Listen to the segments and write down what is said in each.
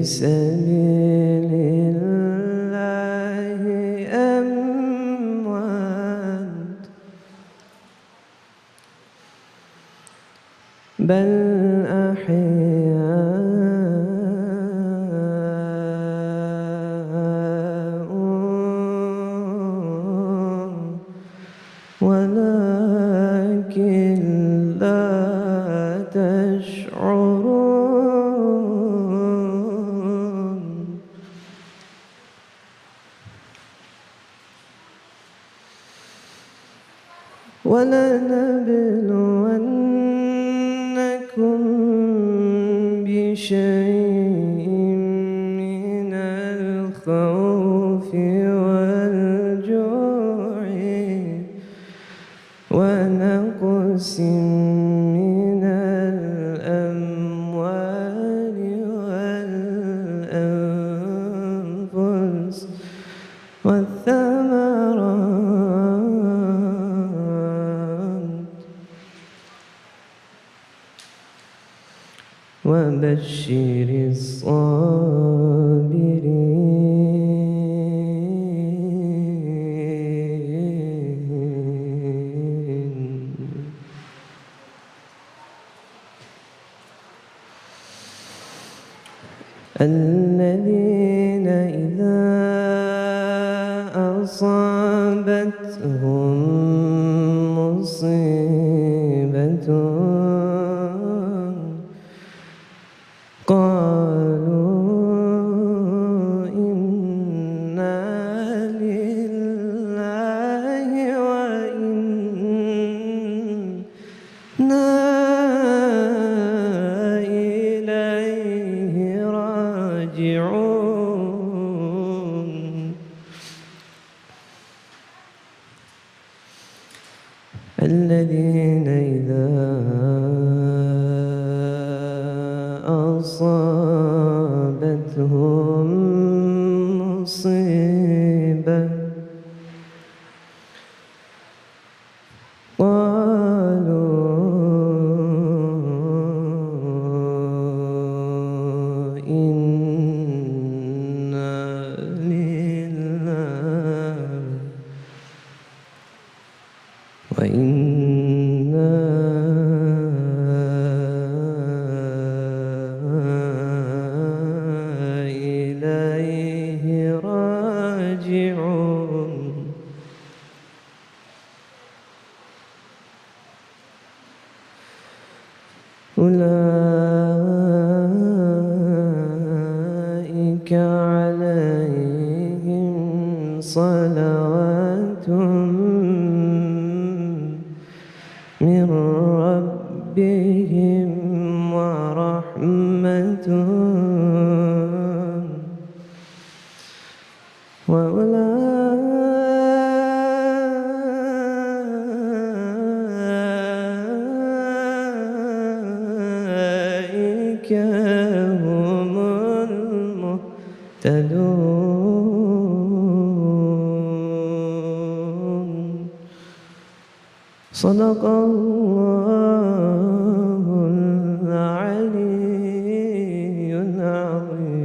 سبيل الله أموات بل أحياء ولكن لا تشعرون ولنبلونكم بشيء من الخوف والجوع ونقص من الأموال والأنفس والثمرات وبشر الصابرين الذين إذا أصابتهم مصيبة قالوا إنا لله وإنا إليه راجعون الذين إذا أصابتهم مصيبة قالوا إنا لله وإنا إليه راجعون أولئك عليهم صلوات من ربهم ورحمة وأولئك هم المهتدون صدق الله العلي العظيم.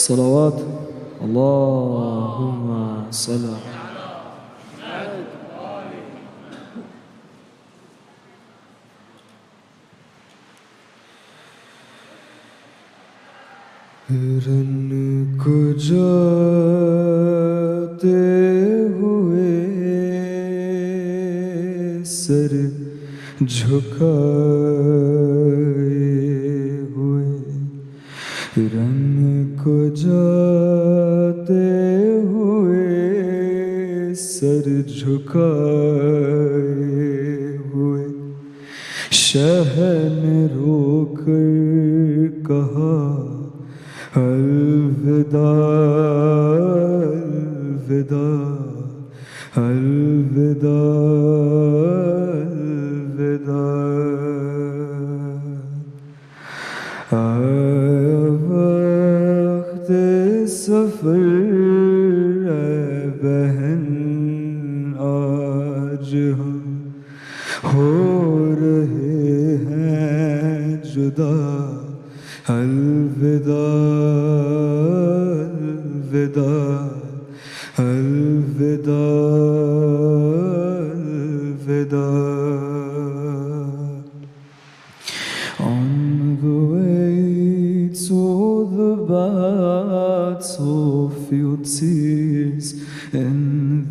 صلوات اللهم صل run को जाते हुए सर झुकाए हुए रन को जाते हुए सर झुकाए हुए शाह ने रोकर कहा अलविदा अलविदा अलविदा अलविदा आया वक्त सफर बहन आज हम हो रहे हैं जुदा अलविदा अलविदा अलविदा अलविदा On the way to the battlefield, tears in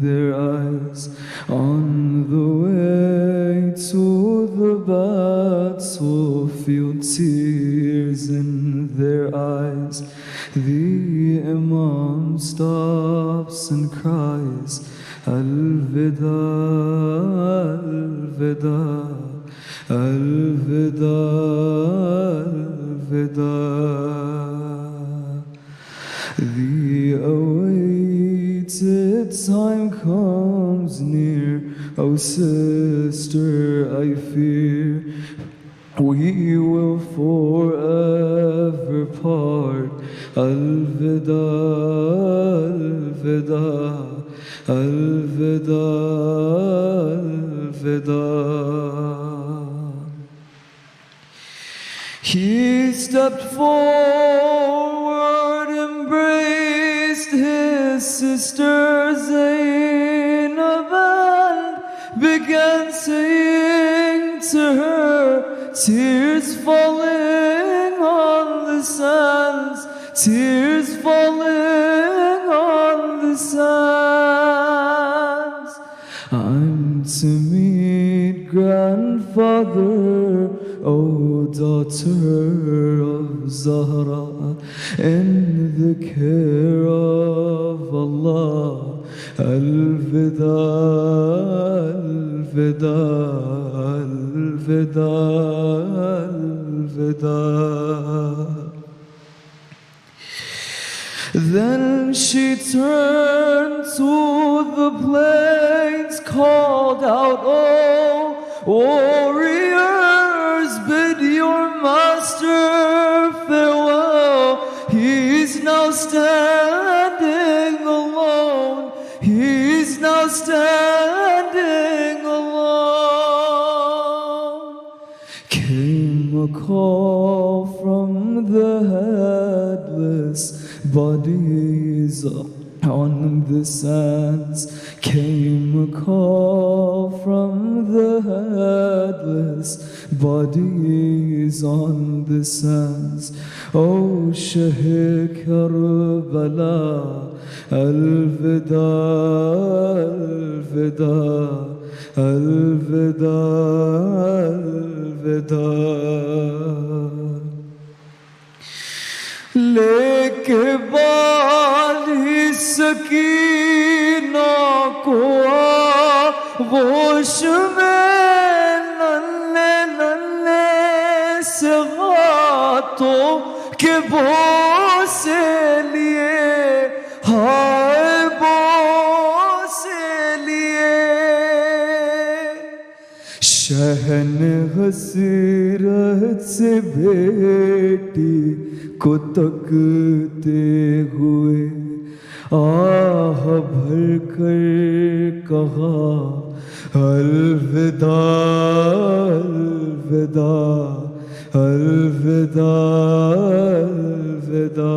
their eyes. On the way to the battlefield, tears in their eyes. The Imam stops and cries, Al-Vida, Al-Vida, Al-Vida, Al-Vida. The awaited time comes near, oh sister, I fear we will forever part. Al-Vida, Al-Vida, Al-Vida, Al-Vida. He stepped forward, embraced his sister Zainab and began saying to her, tears falling on the sands, tears falling on the sands. I'm to meet grandfather, oh daughter of Zahra, in the care of Allah. Al-Vida, Al-Vida, Al-Vida, Al-Vida. Then she turned to the plains, called out, oh warriors, bid your master farewell. He's now standing alone. He's now standing alone. Came a call from the headless bodies on the sands. Came a call from the headless bodies on the sands. Oh Shaykh Karbala, Al-Vida, Al-Vida, Al-Vida, Al-Vida. लेके बाली सकीना को गोश में नन्हे नन्हे से हाथों के बोसे लिए, हाय बोसे लिए। शहन हसरत से बेटी को तकते हुए आह भर कर कहा, अलविदा, अलविदा, अलविदा, अलविदा।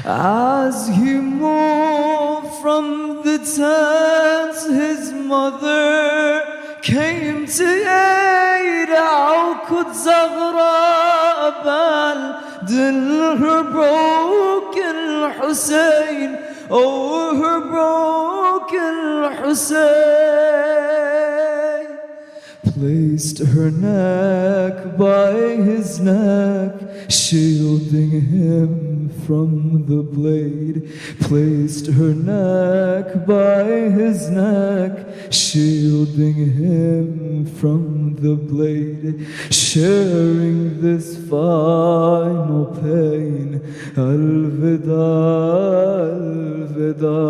As he moved from the tent, his mother came to aid. How could Zahra abandon her broken Hussein? Oh, her broken Hussein. Placed her neck by his neck, shielding him from the blade, placed her neck by his neck, shielding him from the blade, sharing this final pain. Al-Vida, Al-Vida,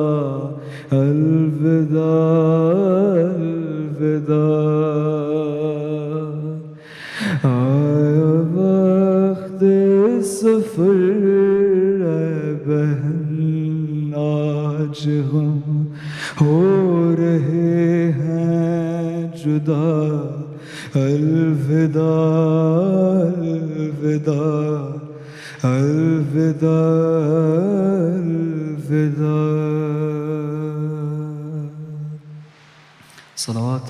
Al-Vida, Al-Vida. Aaya vakht safar behan aaj hum ho rahe hain juda. Al-Vida, Al-Vida, Al-Vida, Al-Vida. Salawat.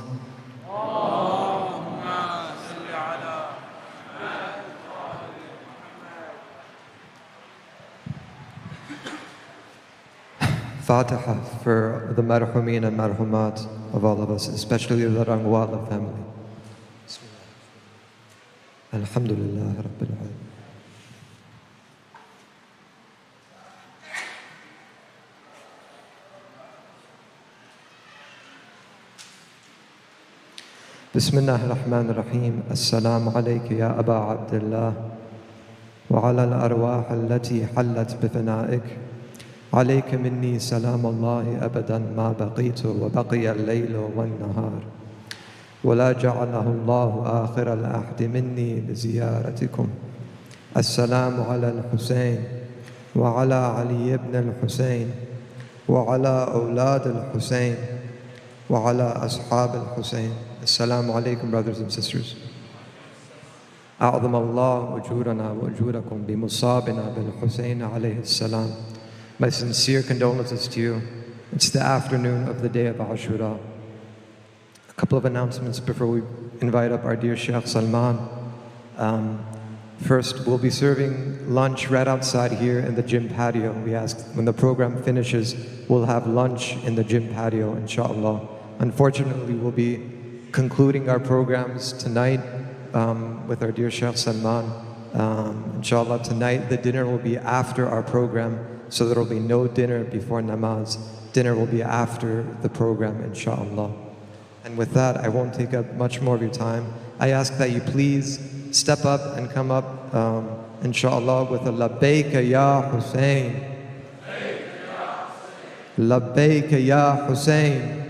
Fatiha for the marhumin and marhumat of all of us, especially the Rangwala family. Alhamdulillah Rabbil Alamin. Bismillah ar-Rahman ar-Rahim. Assalamu alayka ya Aba Abdullah wa ala al-arwah allati hallat bifanaik. عليك مني سلام الله أبدا ما بقيت وبقي الليل والنهار ولا جعله الله آخر العهد مني لزيارتكم. السلام على الحسين وعلى علي بن الحسين وعلى أولاد الحسين وعلى أصحاب الحسين. Assalamu alaikum, brothers and sisters. أعظم الله أجورنا وأجوركم بمصابنا بالحسين عليه السلام. My sincere condolences to you. It's the afternoon of the day of Ashura. A couple of announcements before we invite up our dear Sheikh Salman. First, we'll be serving lunch right outside here in the gym patio. We ask when the program finishes, we'll have lunch in the gym patio, inshallah. Unfortunately, we'll be concluding our programs tonight with our dear Sheikh Salman. Inshallah, tonight the dinner will be after our program. So there will be no dinner before namaz. Dinner will be after the program, inshallah. And with that, I won't take up much more of your time. I ask that you please step up and come up, inshallah, with a labbaika ya Hussein. Labbaika ya Hussein.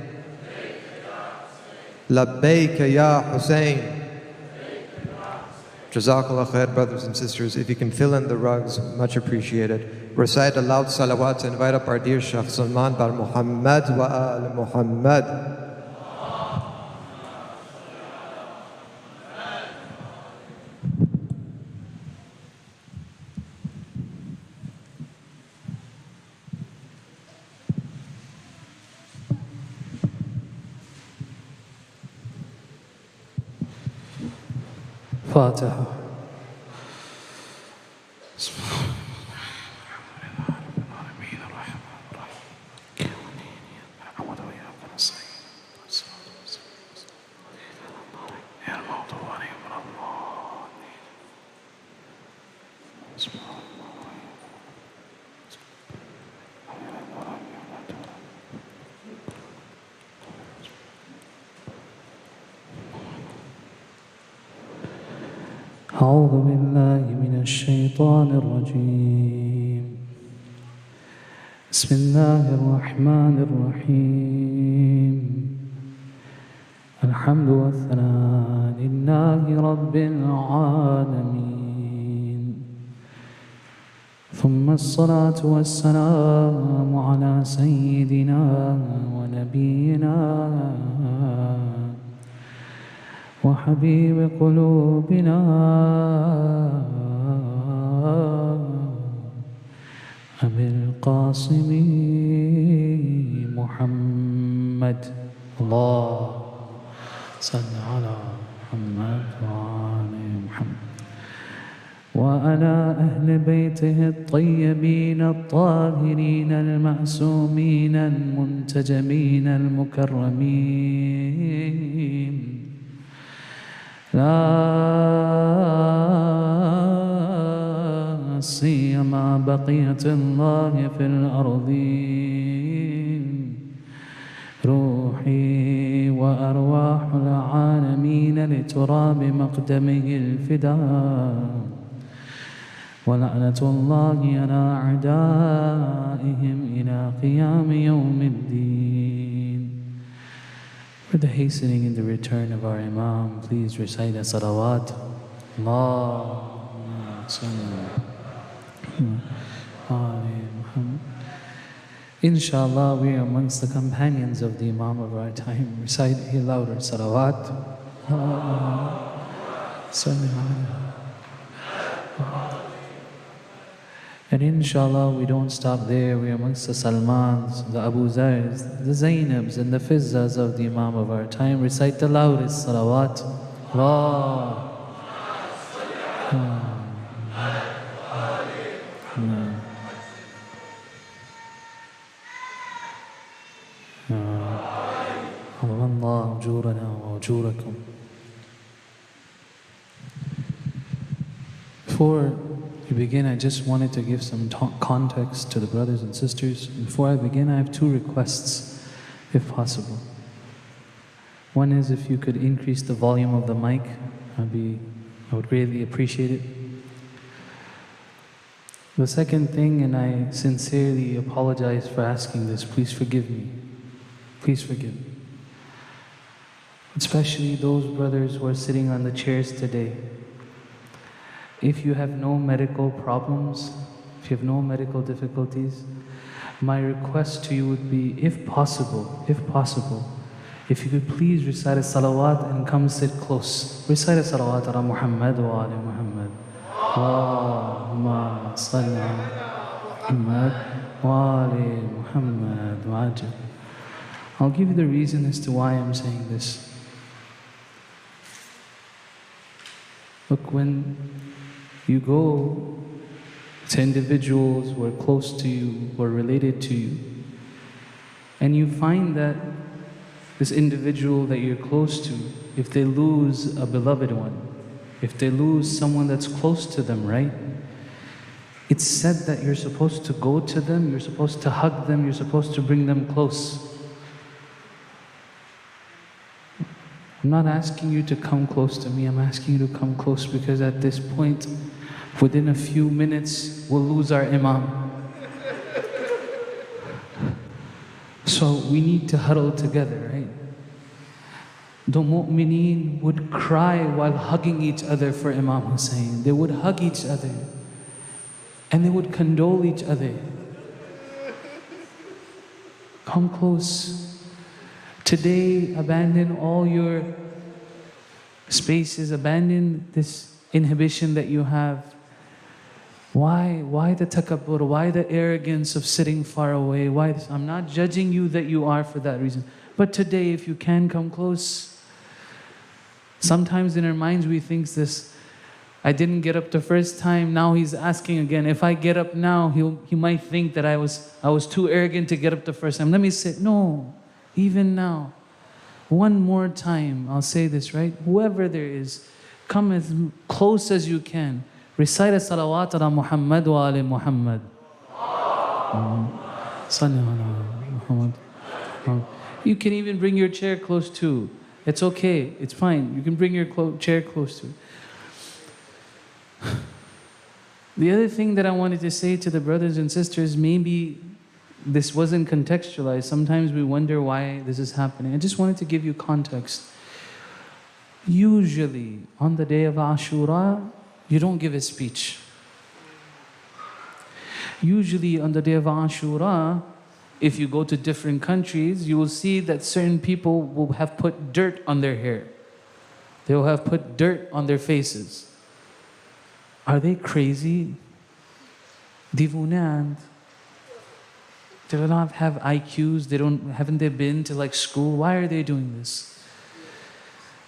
Labbaika ya Hussein. Jazakallah khair, brothers and sisters. If you can fill in the rugs, much appreciated. Recite a loud salawat to invite up our dear Sheikh Salman bar Muhammad wa al Muhammad. Fatiha. أعوذ بالله من الشيطان الرجيم. بسم الله الرحمن الرحيم. الحمد والثناء لله رب العالمين، ثم الصلاة والسلام على سيدنا ونبينا وحبيب قلوبنا أبي القاسم محمد. الله صل على محمد وآل محمد وعلى أهل بيته الطيبين الطاهرين المعصومين المنتجبين المكرمين، لا سيما بقية الله في الأرض روحي وأرواح العالمين لتراب مقدمه الفداء ولعنة الله على أعدائهم إلى قيام يوم الدين. For the hastening in the return of our Imam, please recite a salawat. Allahumma salli ala Muhammad. Inshallah, we are amongst the companions of the Imam of our time. Recite a louder salawat. Allahumma salli ala. And inshallah, we don't stop there. We are amongst the Salmans, the Abu Zars, the Zainabs, and the Fizzas of the Imam of our time. Recite the loudest salawat. Allah. Allah ujurana wa ujurakum. Before we begin, I just wanted to give some context to the brothers and sisters. Before I begin, I have two requests, if possible. One is if you could increase the volume of the mic, I would greatly appreciate it. The second thing, and I sincerely apologize for asking this, please forgive me. Please forgive me. Especially those brothers who are sitting on the chairs today. If you have no medical problems, if you have no medical difficulties, my request to you would be, if possible, if you could please recite a salawat and come sit close. Recite a salawat ala Muhammad wa ala Muhammad. Allahumma salli ala Muhammad wa ala Muhammad wa ajal. I'll give you the reason as to why I'm saying this. Look, when you go to individuals who are close to you, who are related to you, and you find that this individual that you're close to, if they lose a beloved one, if they lose someone that's close to them, right? It's said that you're supposed to go to them, you're supposed to hug them, you're supposed to bring them close. I'm not asking you to come close to me, I'm asking you to come close because at this point, within a few minutes, we'll lose our Imam. So we need to huddle together, right? The mu'mineen would cry while hugging each other for Imam Hussein. They would hug each other and they would condole each other. Come close. Today, abandon all your spaces, abandon this inhibition that you have. Why the takabbur? Why the arrogance of sitting far away? Why this? I'm not judging you that you are for that reason. But today, if you can come close. Sometimes in our minds we think this, I didn't get up the first time, now he's asking again. If I get up now, he might think that I was too arrogant to get up the first time. Let me say, no. Even now, one more time, I'll say this, right? Whoever there is, come as close as you can. Recite a salawat ala Muhammad wa ala Muhammad. Salli ala Muhammad. You can even bring your chair close too. It's okay, it's fine. You can bring your chair close to it. The other thing that I wanted to say to the brothers and sisters, maybe this wasn't contextualized. Sometimes we wonder why this is happening. I just wanted to give you context. Usually, on the day of Ashura, you don't give a speech. Usually, on the day of Ashura, if you go to different countries, you will see that certain people will have put dirt on their hair. They will have put dirt on their faces. Are they crazy? Divunand. They do not have IQs, haven't they been to like school? Why are they doing this?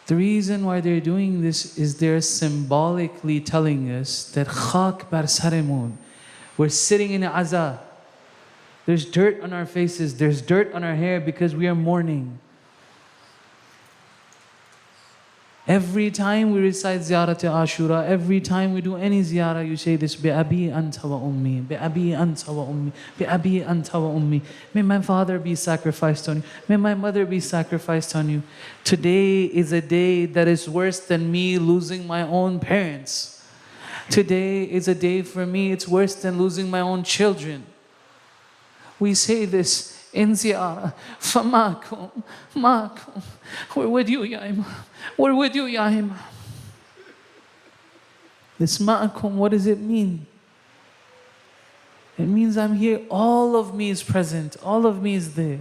The reason why they're doing this is they're symbolically telling us that khak bar sarimun. We're sitting in aza. There's dirt on our faces, there's dirt on our hair because we are mourning. Every time we recite ziyarah to Ashura, every time we do any ziyarah, you say this, بِأَبِي أَنْتَ وَأُمِّي, بِأَبِي أَنْتَ وَأُمِّي, بِأَبِي أَنْتَ وَأُمِّي. May my father be sacrificed on you. May my mother be sacrificed on you. Today is a day that is worse than me losing my own parents. Today is a day for me, it's worse than losing my own children. We say this in ziyarah, فَمَاكُمْ مَاكُمْ. We're with you, Ya Imam. We're with you, Ya Imam. This ma'akum, what does it mean? It means I'm here, all of me is present, all of me is there.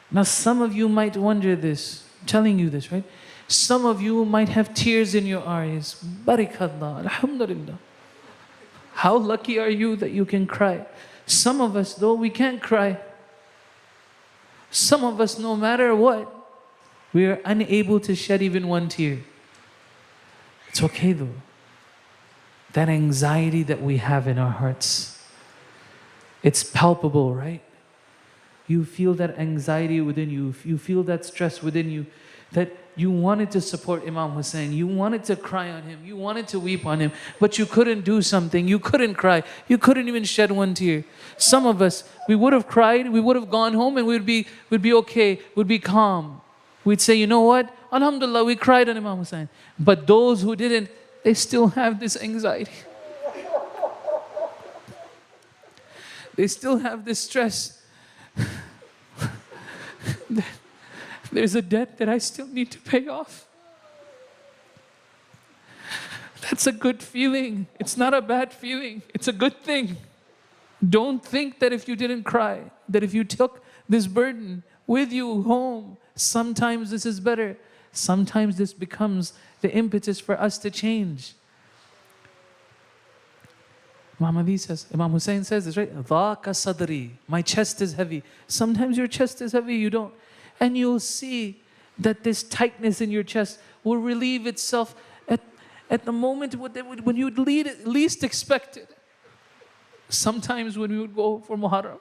Now some of you might wonder this, I'm telling you this, right? Some of you might have tears in your eyes. Barakallah, alhamdulillah. How lucky are you that you can cry? Some of us, though, we can't cry. Some of us, no matter what, we are unable to shed even one tear. It's okay though. That anxiety that we have in our hearts, it's palpable, right? You feel that anxiety within you. You feel that stress within you, that you wanted to support Imam Hussein. You wanted to cry on him. You wanted to weep on him. But you couldn't do something. You couldn't cry. You couldn't even shed one tear. Some of us, we would have cried. We would have gone home and we'd be okay. We'd be calm. We'd say, you know what? Alhamdulillah, we cried on Imam Hussein. But those who didn't, they still have this anxiety. They still have this stress. There's a debt that I still need to pay off. That's a good feeling. It's not a bad feeling. It's a good thing. Don't think that if you didn't cry, that if you took this burden with you home, sometimes this is better. Sometimes this becomes the impetus for us to change. Imam Hussein says this, right? ضَاقَ صَدْرِي. My chest is heavy. Sometimes your chest is heavy, you don't. And you'll see that this tightness in your chest will relieve itself at the moment when you would least expect it. Sometimes when we would go for Muharram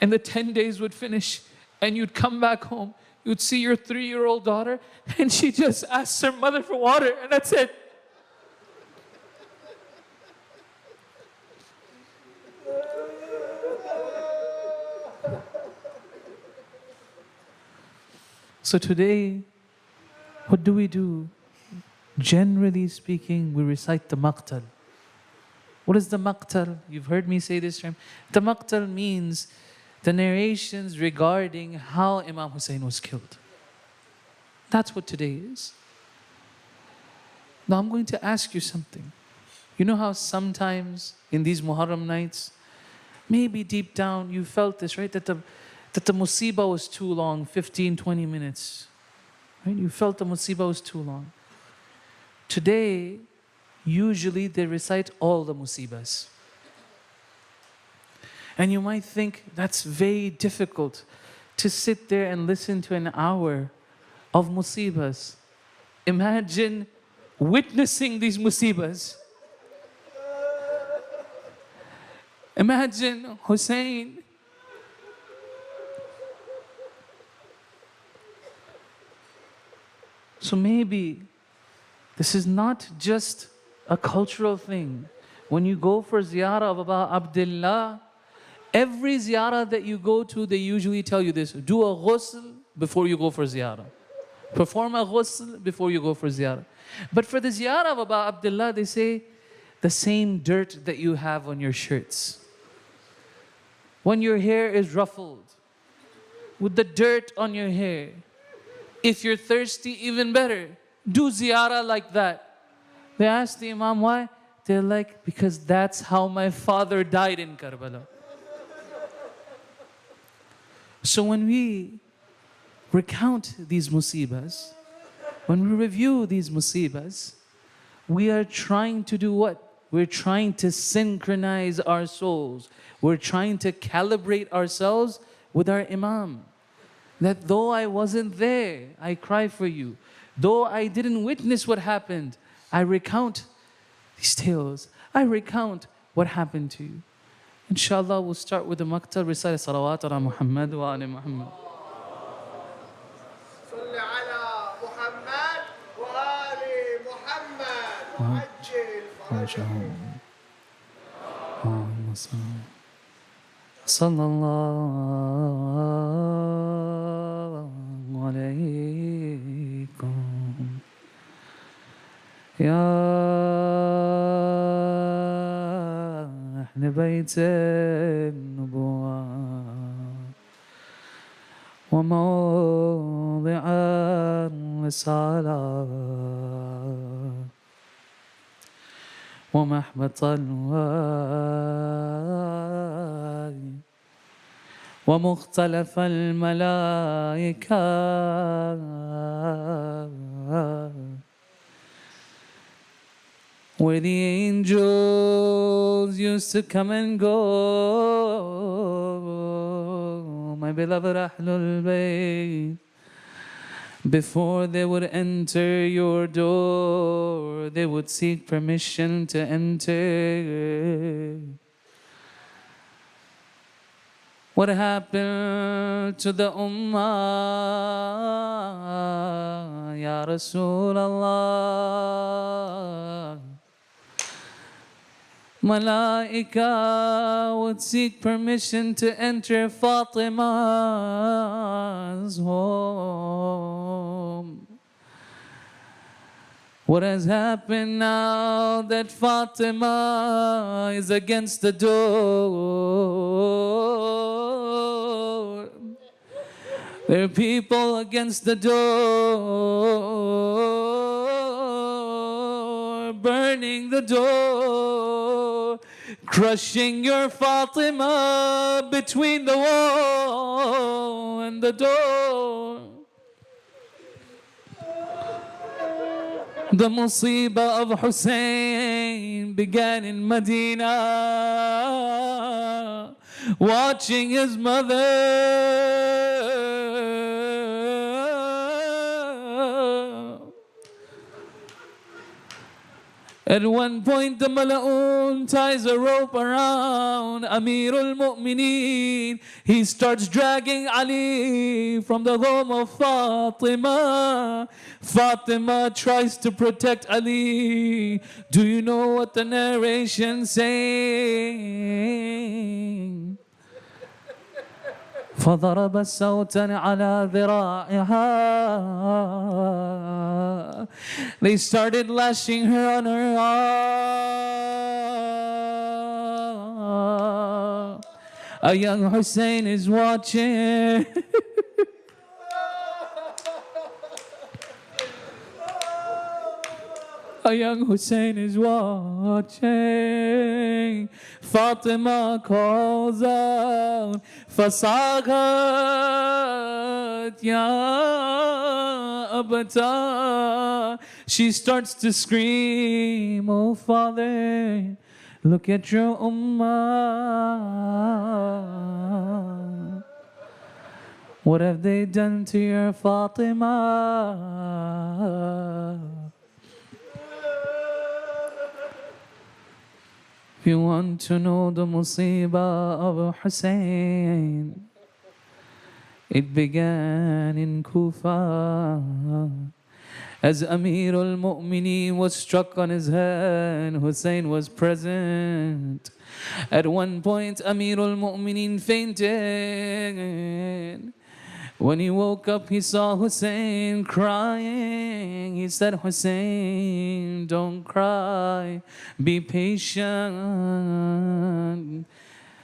and the 10 days would finish and you'd come back home, you'd see your 3-year-old daughter and she just asks her mother for water and that's it. So today, what do? Generally speaking, we recite the maqtal. What is the maqtal? You've heard me say this term. The maqtal means the narrations regarding how Imam Hussein was killed. That's what today is. Now I'm going to ask you something. You know how sometimes in these Muharram nights, maybe deep down you felt this, right? That the musibah was too long, 15, 20 minutes. Right? You felt the musibah was too long. Today, usually they recite all the musibahs. And you might think that's very difficult to sit there and listen to an hour of musibahs. Imagine witnessing these musibahs. Imagine Hussein So maybe this is not just a cultural thing. When you go for ziyarah of Baba Abdullah, every ziyarah that you go to, they usually tell you this: do a ghusl before you go for ziyarah. Perform a ghusl before you go for ziyarah. But for the ziyarah of Baba Abdullah, they say the same dirt that you have on your shirts. When your hair is ruffled, with the dirt on your hair. If you're thirsty, even better. Do ziyarah like that. They asked the Imam why? They're like, because that's how my father died in Karbala. So when we recount these musibahs, when we review these musibahs, we are trying to do what? We're trying to synchronize our souls. We're trying to calibrate ourselves with our Imam. That though I wasn't there, I cry for you. Though I didn't witness what happened, I recount these tales. I recount what happened to you. Inshallah, we'll start with the maqtal. Recite salawat ala Muhammad wa ala Muhammad. صل على محمد وجههم اللهم صلى الله عليكم يا أهل بيت النبوة وموضع الرسالة ومحبط الوالي ومختلف الملائكة where the angels used to come and go, my beloved Ahlul Bayt, before they would enter your door, they would seek permission to enter. What happened to the Ummah, Ya Rasulullah? Malaika would seek permission to enter Fatima's home. What has happened now that Fatima is against the door? There are people against the door, burning the door, crushing your Fatima between the wall and the door. The musibah of Hussein began in Medina, watching his mother at one point, the Mala'un ties a rope around Amirul Mu'mineen. He starts dragging Ali from the home of Fatima. Fatima tries to protect Ali. Do you know what the narration saying? فضرب صوتا على ذراعها. They started lashing her on her arm. A young Hussein is watching. A young Hussein is watching. Fatima calls out, Fasagat ya abata. She starts to scream, oh father, look at your ummah. What have they done to your Fatima? If you want to know the musibah of Hussein, it began in Kufa. As Amirul Mu'mineen was struck on his head, Hussein was present. At one point, Amirul Mu'mineen fainted. When he woke up, he saw Hussein crying. He said, Hussein, don't cry. Be patient.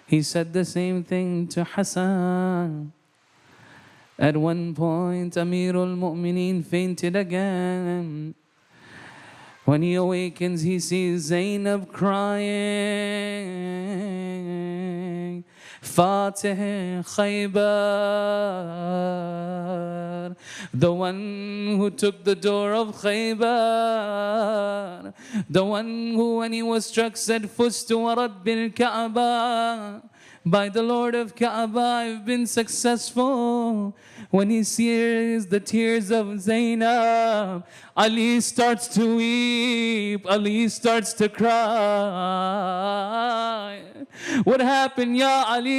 He said the same thing to Hassan. At one point, Amirul Mu'mineen fainted again. When he awakens, he sees Zainab crying. Fatih Khaybar, the one who took the door of Khaybar, the one who when he was struck said, Fustu wa Rabbil Kaaba, by the Lord of Kaaba I've been successful. When he sees the tears of Zainab, Ali starts to weep, Ali starts to cry. What happened, Ya Ali?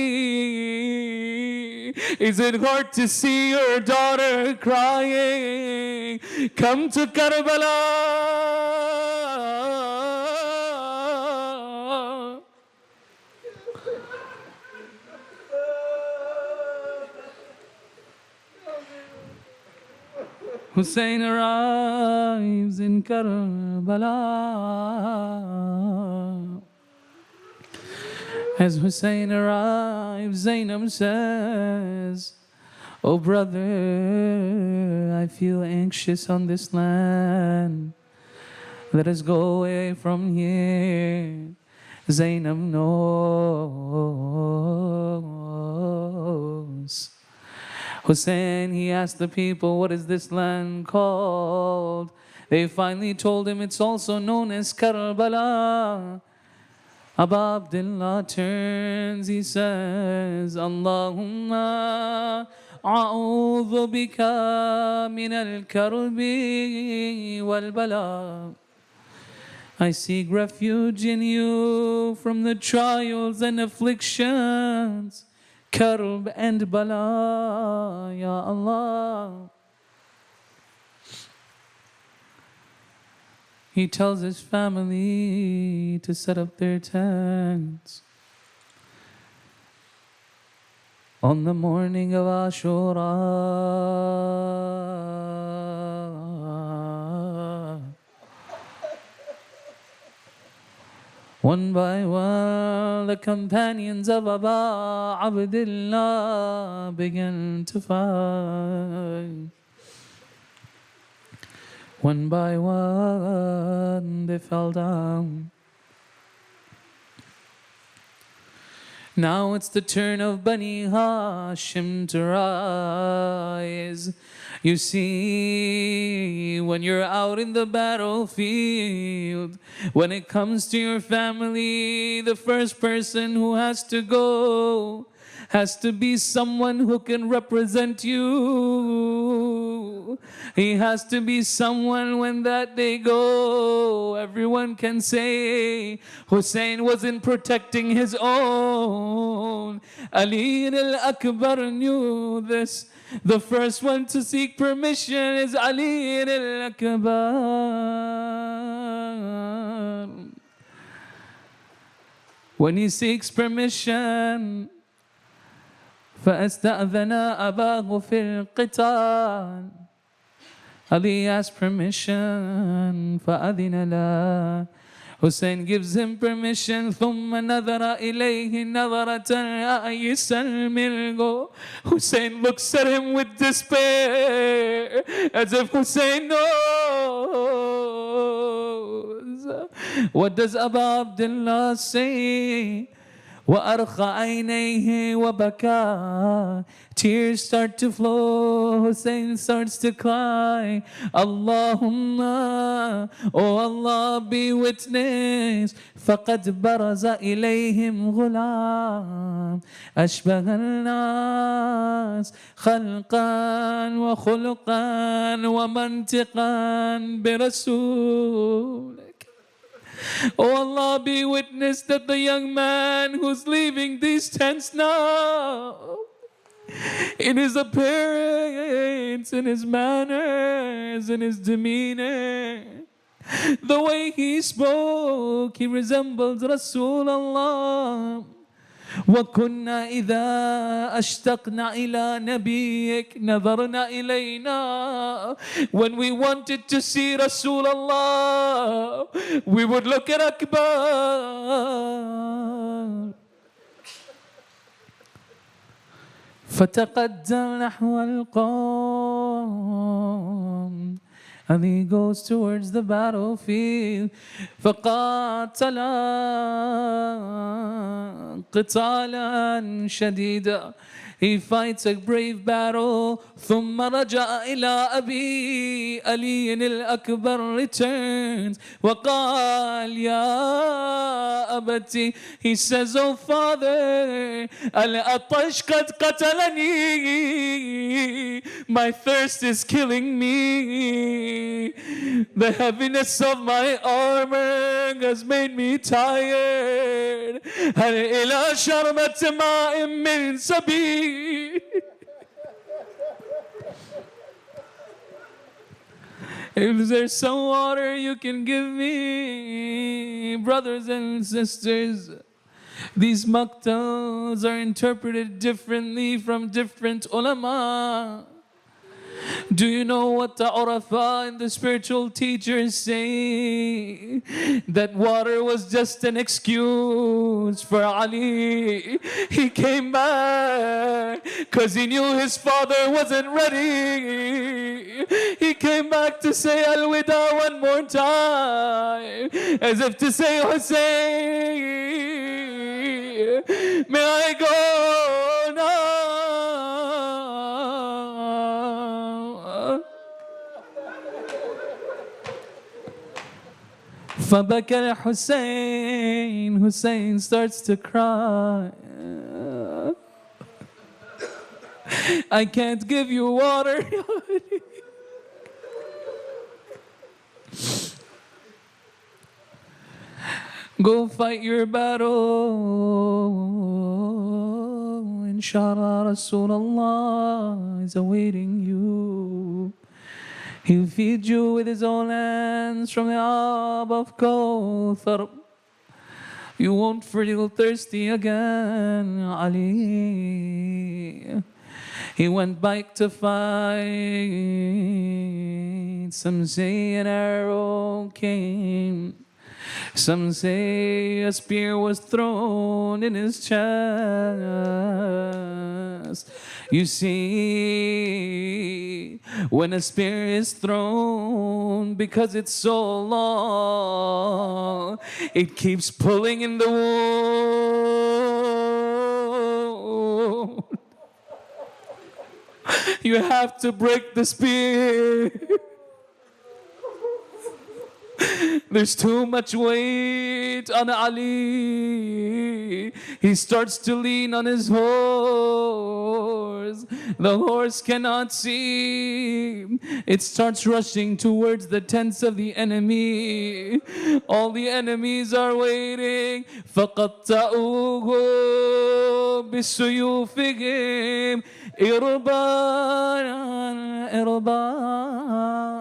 Is it hard to see your daughter crying? Come to Karbala. Hussein arrives in Karbala. As Hussein arrives, Zainab says, "Oh brother, I feel anxious on this land. Let us go away from here." Zainab knows. Hussein, he asked the people, "What is this land called?" They finally told him it's also known as Karbala. Abu Abdullah turns, he says, "Allahumma a'udhu bika min al-karbi wal-bala." I seek refuge in you from the trials and afflictions, karb and bala, ya Allah. He tells his family to set up their tents. On the morning of Ashura, one by one, the companions of Abu Abdullah began to fight. One by one, they fell down. Now it's the turn of Bani Hashim to rise. You see, when you're out in the battlefield, when it comes to your family, the first person who has to go has to be someone who can represent you. He has to be someone when that day go, everyone can say Hussein wasn't protecting his own. Ali al-Akbar knew this. The first one to seek permission is Ali al-Akbar. When he seeks permission, فَأَسْتَأْذَنَ أَبَاهُ فِي الْقِتَالِ. Ali asked permission, فَأَذِنَ لَهُ. Hussein gives him permission. ثُمَّ نَظَرَ إِلَيْهِ نَظَرَةً أَيِّسَ الْمِلْغُ. Hussein looks at him with despair, as if Hussein knows. What does Abu Abdullah say? وَأَرْخَ عَيْنَيْهِ وَبَكَى. Tears start to flow. Hussein starts to cry. Allahumma, oh Allah, be witness. فَقَدْ بَرَزَ إِلَيْهِمْ غُلَامٌ أَشْبَهَ النَّاسِ خَلْقًا وَخُلُقًا وَمَنْطِقًا بِرَسُولِكَ. Oh Allah, be witness that the young man who's leaving these tents now, in his appearance, in his manners, in his demeanor, the way he spoke, he resembles Rasulullah. وَكُنَّا إِذَا أَشْتَقْنَا إِلَى نَبِيِّكَ نَظَرْنَا إِلَيْنَا. When we wanted to see Rasulullah, we would look at Akbar. فَتَقَدَّمْ نَحْوَ الْقَوْمِ. And he goes towards the battlefield. فَقَاتَلَ قِتَالًا شَدِيدًا. He fights a brave battle. ثُمَّ رَجَعَ إِلَىٰ أَبِي. Ali al-Akbar returns. وَقَالَ يَا أَبَتِي. He says, "Oh father, الْأَطَشْ قَدْ قَتَلَنِي. My thirst is killing me. The heaviness of my armor has made me tired. هَلْ إِلَىٰ شَرْبَةِ مَاءٍ مِّن سَبِيلٍ." If there's some water you can give me, brothers and sisters. These maqtals are interpreted differently from different ulama. Do you know what the Urafa and the spiritual teachers say? That water was just an excuse for Ali. He came back because he knew his father wasn't ready. He came back to say Al-Wida one more time, as if to say, Hussein, may I go now? فبكى الحسين. Hussein starts to cry. I can't give you water. Go fight your battle. Inshallah, Rasulullah is awaiting you. He'll feed you with his own hands from the Ab of Kawthar. You won't feel thirsty again, Ali. He went back to fight. Some say an arrow came. Some say a spear was thrown in his chest. You see, when a spear is thrown, because it's so long, it keeps pulling in the wound. You have to break the spear. There's too much weight on Ali. He starts to lean on his horse. The horse cannot see. It starts rushing towards the tents of the enemy. All the enemies are waiting. فَقَطَّعُوهُ بِسُيُوفِهِمْ إِرْبَانًا إِرْبَانًا.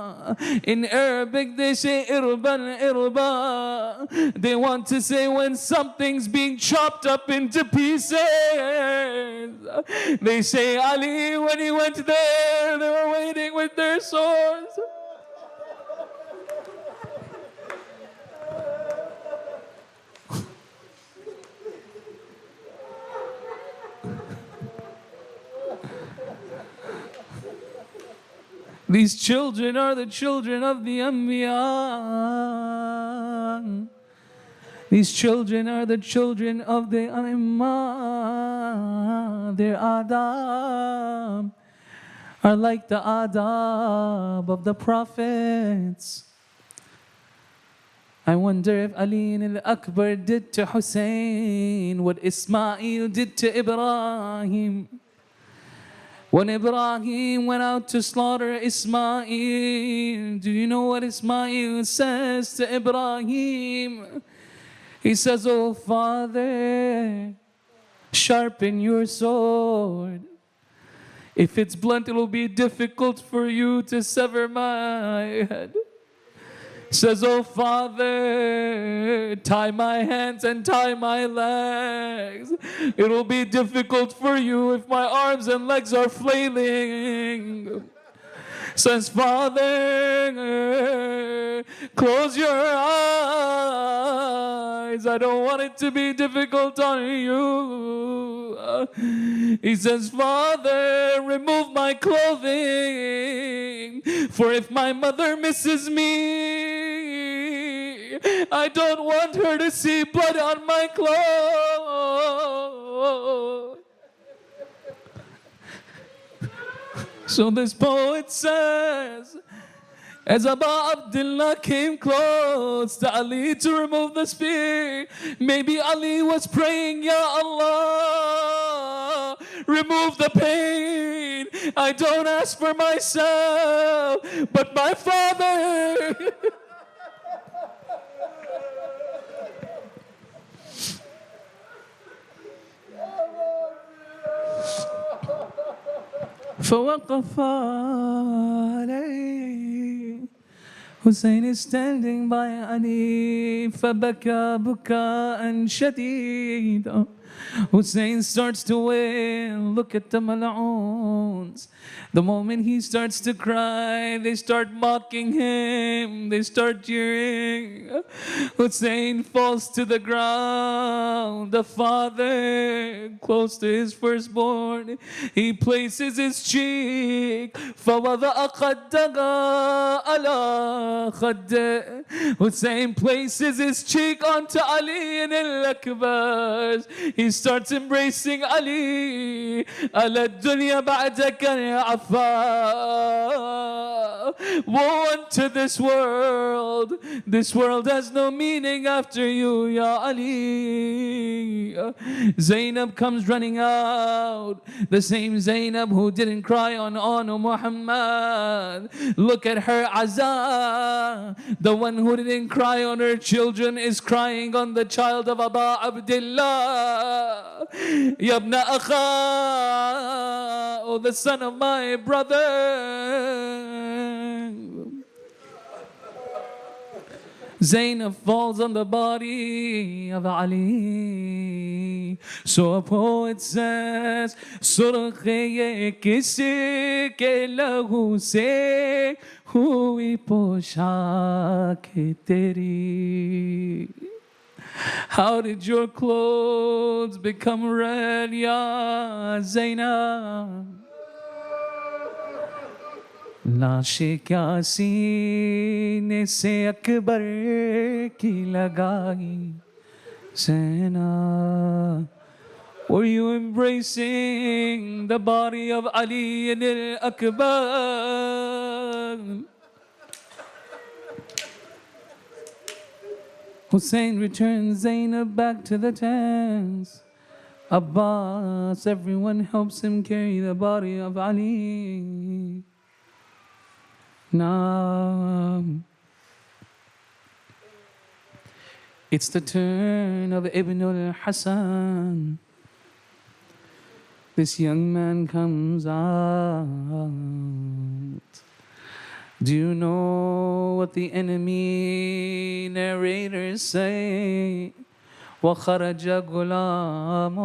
In Arabic they say irban, irba. They want to say when something's being chopped up into pieces. They say Ali, when he went there, they were waiting with their swords. These children are the children of the Anbiya. These children are the children of the Imam. Their adab are like the adab of the prophets. I wonder if Ali al-Akbar did to Hussein what Ismail did to Ibrahim. When Ibrahim went out to slaughter Ismail, do you know what Ismail says to Ibrahim? He says, "Oh Father, sharpen your sword. If it's blunt, it will be difficult for you to sever my head." Says, "Oh Father, tie my hands and tie my legs. It will be difficult for you if my arms and legs are flailing." Says, "Father, close your eyes. I don't want it to be difficult on you." He says, "Father, remove my clothing. For if my mother misses me, I don't want her to see blood on my clothes." So this poet says, as Abu Abdullah came close to Ali to remove the spear, maybe Ali was praying, "Ya Allah, remove the pain. I don't ask for myself, but my father." فوقف عليه. Hussein is standing by Ali. فبكى بكاء شديدا. Hussein starts to wail. Look at the mal'oons. The moment he starts to cry, they start mocking him. They start jeering. Hussein falls to the ground. The father, close to his firstborn, he places his cheek. فَوَضَعَ خَدَّهَا عَلَى خَدِّهِ. Hussein places his cheek onto Ali and al-Akbar. He starts embracing Ali. عَلَى الدُّنْيَا بَعْدَكَ يَا عَفَّا. Woe unto this world. This world has no meaning after you, Ya Ali. Zainab comes running out. The same Zainab who didn't cry on Muhammad. Look at her Azza. The one who didn't cry on her children is crying on the child of Aba Abdullah. Yabna Akha, oh the son of my brother. Zainab falls on the body of Ali. So a poet says, Surkhe kisi ke lahu se hui poshak teri. How did your clothes become red, Ya Zainab? लाशें क्या सीने से अकबर की लगाई Zainab. Were you embracing the body of Ali and al-Akbar? Hussein returns Zainab back to the tents. Abbas, everyone helps him carry the body of Ali. Now, it's the turn of Ibn al-Hasan. This young man comes out. Do you know what the enemy narrators say? وَخَرَجَ غُلَامٌ.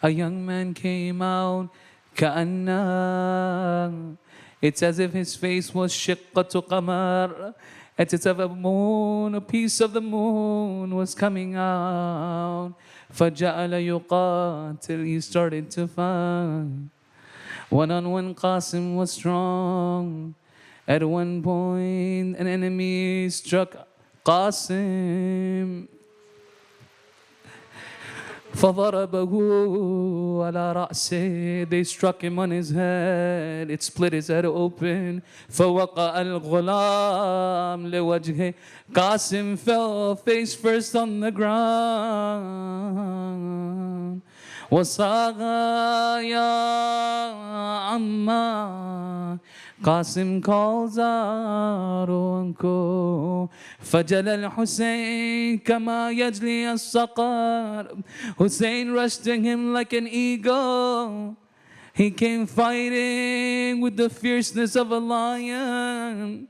A young man came out. كَأَنَّا. It's as if his face was shiqqatu qamar. It's as if a moon, a piece of the moon was coming out. فَجَعَلَ يُقَاتِلْ. He started to fight. One-on-one Qasim was strong. At one point, an enemy struck Qasim. فَضَرَبَهُ عَلَى رَأْسِهِ. They struck him on his head. It split his head open. فَوَقَعَ الْغُلَامِ لِوَجْهِهِ. Qasim fell face first on the ground. وَصَاغَ يَا عَمَّا. Qasim calls out, oh uncle. فَجَلَ الْحُسَيْنِ كَمَا يَجْلِي الصَّقَرِ. Hussein rushed to him like an eagle. He came fighting with the fierceness of a lion.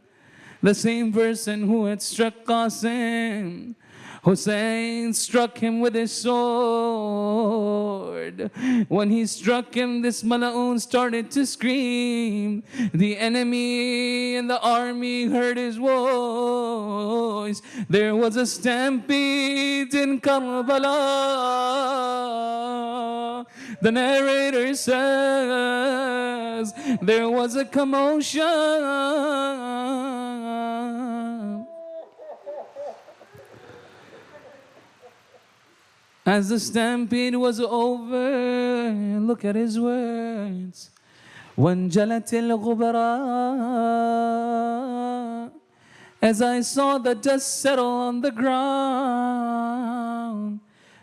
The same person who had struck Qasim, Hussein struck him with his sword. When he struck him, this Mala'un started to scream. The enemy and the army heard his voice. There was a stampede in Karbala. The narrator says there was a commotion. As the stampede was over, look at his words. وَانْجَلَتِ الْغُبَرَاء. As I saw the dust settle on the ground,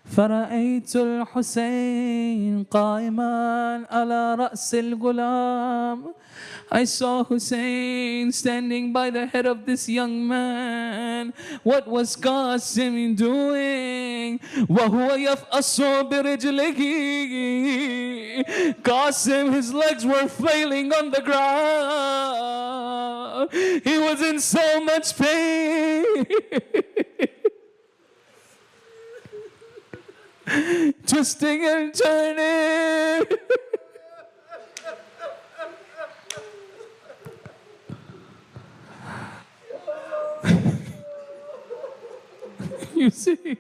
فَرَأَيْتُ الْحُسَيْنِ قَائِمًا عَلَى رَأْسِ الْغُلَامِ. I saw Hussein standing by the head of this young man. What was Qasim doing? وَهُوَ يَفْأَصُ بِرِجْلِهِ. Qasim, his legs were flailing on the ground. He was in so much pain. twisting and turning. You see,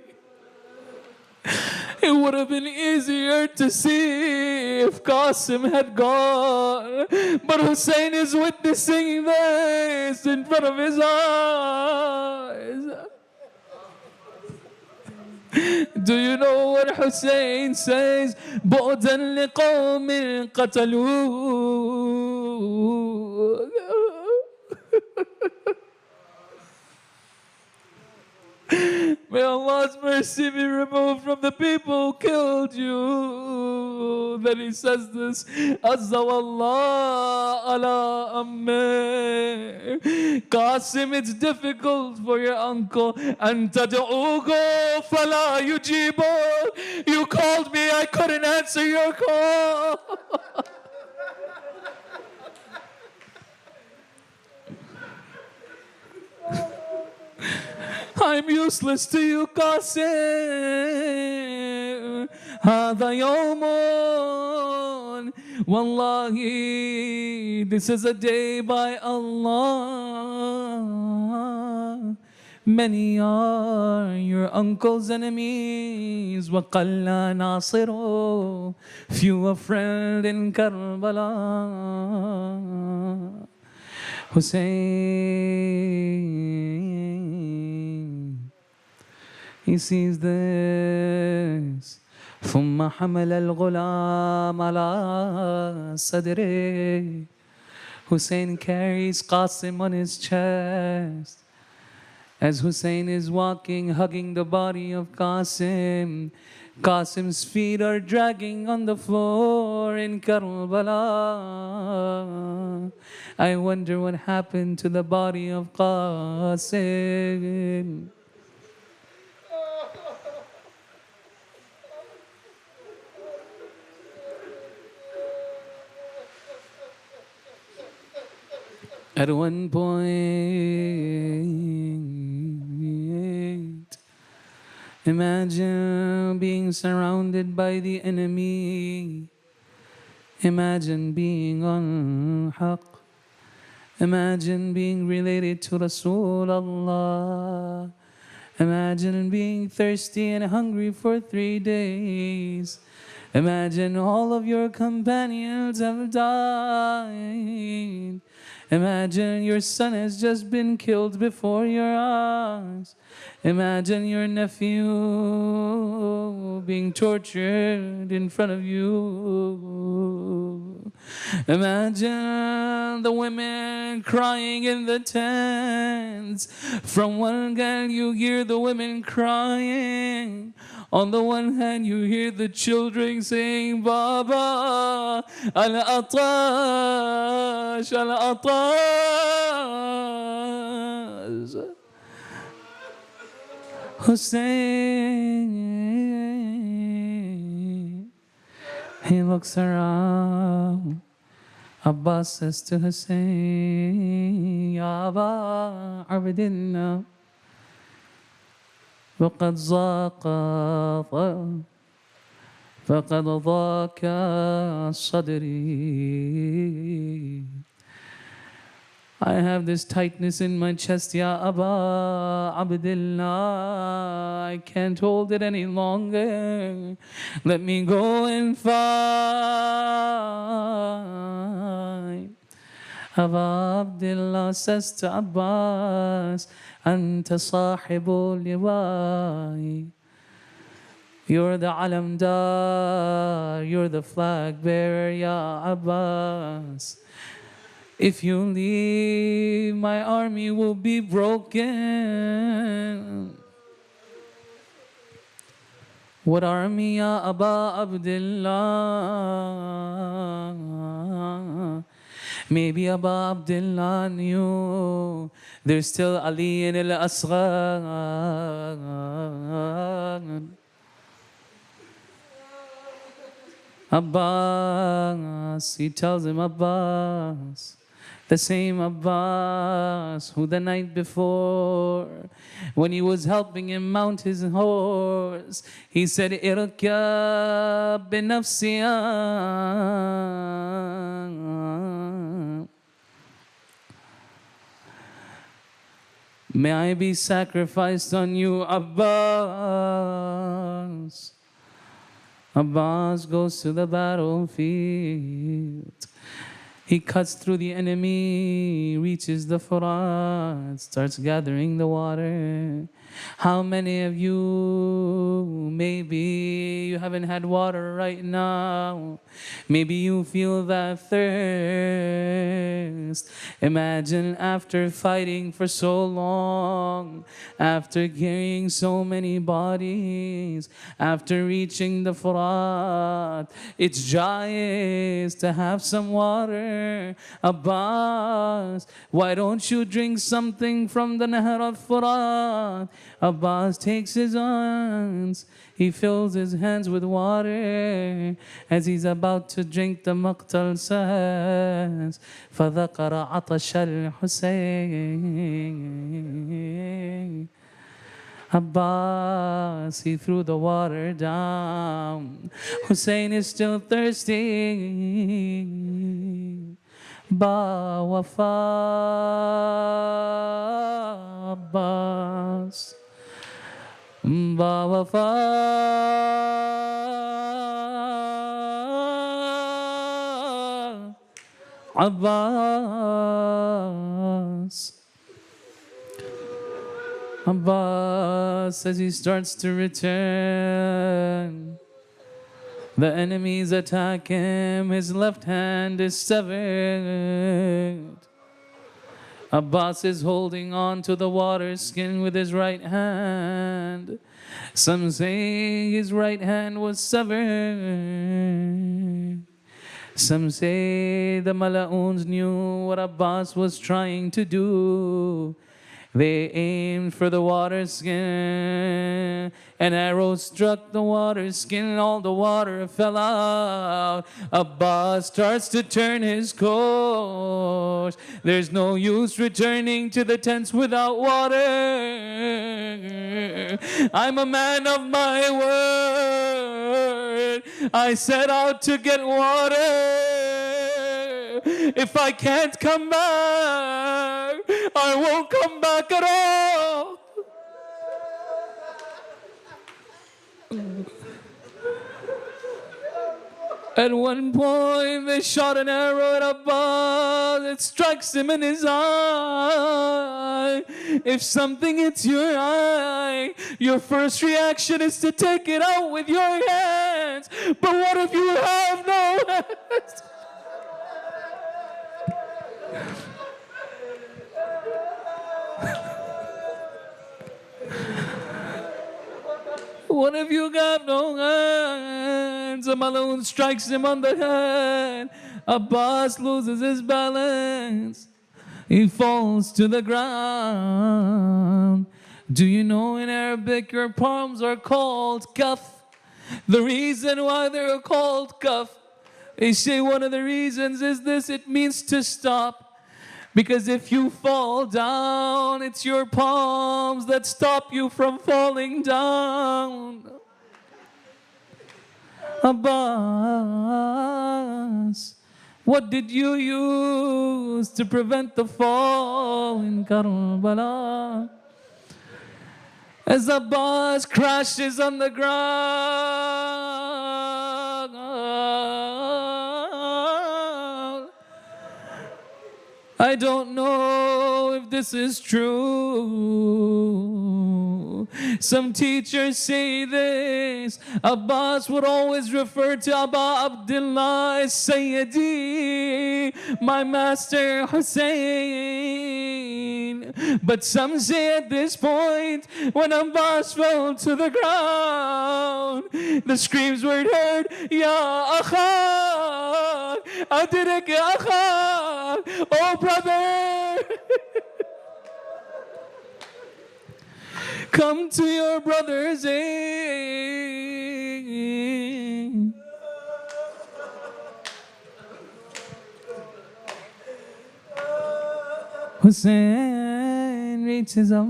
it would have been easier to see if Qasim had gone, but Hussein is witnessing this in front of his eyes. Do you know what Hussein says? بُعْدًا لِقَوْمٍ قَتَلُوكَ. May Allah's mercy be removed from the people who killed you. Then he says this, Azza wallah ala amme. Qasim, it's difficult for your uncle. And tad'ugo fala yujibo. You called me, I couldn't answer your call. I'm useless to you, Qasim. هذا يوم Wallahi, this is a day by Allah. Many are your uncle's enemies. وَقَلَّ نَاصِرُ. Few a friend in Karbala. Hussein, he sees this. ثم حمل الغلام على صدره. Hussein carries Qasim on his chest. As Hussein is walking, hugging the body of Qasim, Qasim's feet are dragging on the floor in Karbala. I wonder what happened to the body of Qasim. At one point, imagine being surrounded by the enemy. Imagine being on haqq. Imagine being related to Rasulullah. Imagine being thirsty and hungry for 3 days. Imagine all of your companions have died. Imagine your son has just been killed before your eyes. Imagine your nephew being tortured in front of you. Imagine the women crying in the tents. From one hand you hear the women crying. On the one hand, you hear the children saying, Baba, al-atash, al-atash. Hussein, he looks around. Abbas says to Hussein, Ya Aba Abdillah, فقد ضاق صدري. I have this tightness in my chest, Ya Aba Abdillah. I can't hold it any longer. Let me go and fight. Aba Abdillah says to Abbas, Anta sahibu liwai. You're the alamdar, you're the flag bearer, Ya Abbas. If you leave, my army will be broken. What army, Ya Aba Abdillah? Maybe Aba Abdillah knew there's still Ali in al-Asghar. Abbas, he tells him, Abbas, The same Abbas who the night before, when he was helping him mount his horse, he said, Irkab binafsiya. May I be sacrificed on you, Abbas. Abbas goes to the battlefield. He cuts through the enemy, reaches the Furat, starts gathering the water. How many of you, maybe you haven't had water right now. Maybe you feel that thirst. Imagine after fighting for so long, after carrying so many bodies, after reaching the Furat, it's joyous to have some water. Abbas, why don't you drink something from the Nahar al-Furat? Abbas takes his hands, he fills his hands with water. As he's about to drink, the Maqtal says, فَذَكَرَ عَطَشَ الْحُسَيْنِ. Abbas, he threw the water down. Hussein is still thirsty. Ba wafa Abbas. Ba wafa Abbas. Abbas, as he starts to return, the enemies attack him, his left hand is severed. Abbas is holding on to the water skin with his right hand. Some say his right hand was severed. Some say the Mala'uns knew what Abbas was trying to do. They aimed for the water skin. An arrow struck the water skin, all the water fell out. Abbas starts to turn his course. There's no use returning to the tents without water. I'm a man of my word. I set out to get water. If I can't come back, I won't come back at all. At one point, they shot an arrow at Abbas. It strikes him in his eye. If something hits your eye, your first reaction is to take it out with your hands. But what if you have no hands? What if you got no hands? A Malun strikes him on the head. Abbas loses his balance. He falls to the ground. Do you know in Arabic your palms are called kaf? The reason why they're called kaf, they say one of the reasons is this: it means to stop. Because if you fall down, it's your palms that stop you from falling down. Abbas, what did you use to prevent the fall in Karbala? As Abbas crashes on the ground, I don't know if this is true. Some teachers say this. Abbas would always refer to Abba Abdullah as Sayyidi, my master Hussein. But some say at this point, when Abbas fell to the ground, the screams were heard, Ya Akhak, Adirak Ya Akhak, oh brother, come to your brother's aid. Hussein reaches Abbas.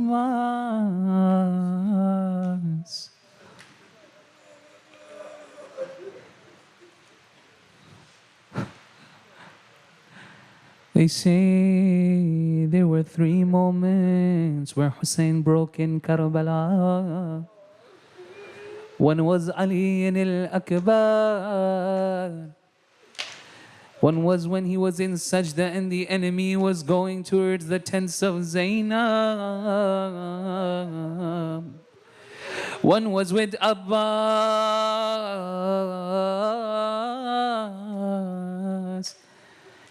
They say there were 3 moments where Hussein broke in Karbala. One was Ali al-Akbar. One was when he was in Sajda and the enemy was going towards the tents of Zainab. One was with Abbas.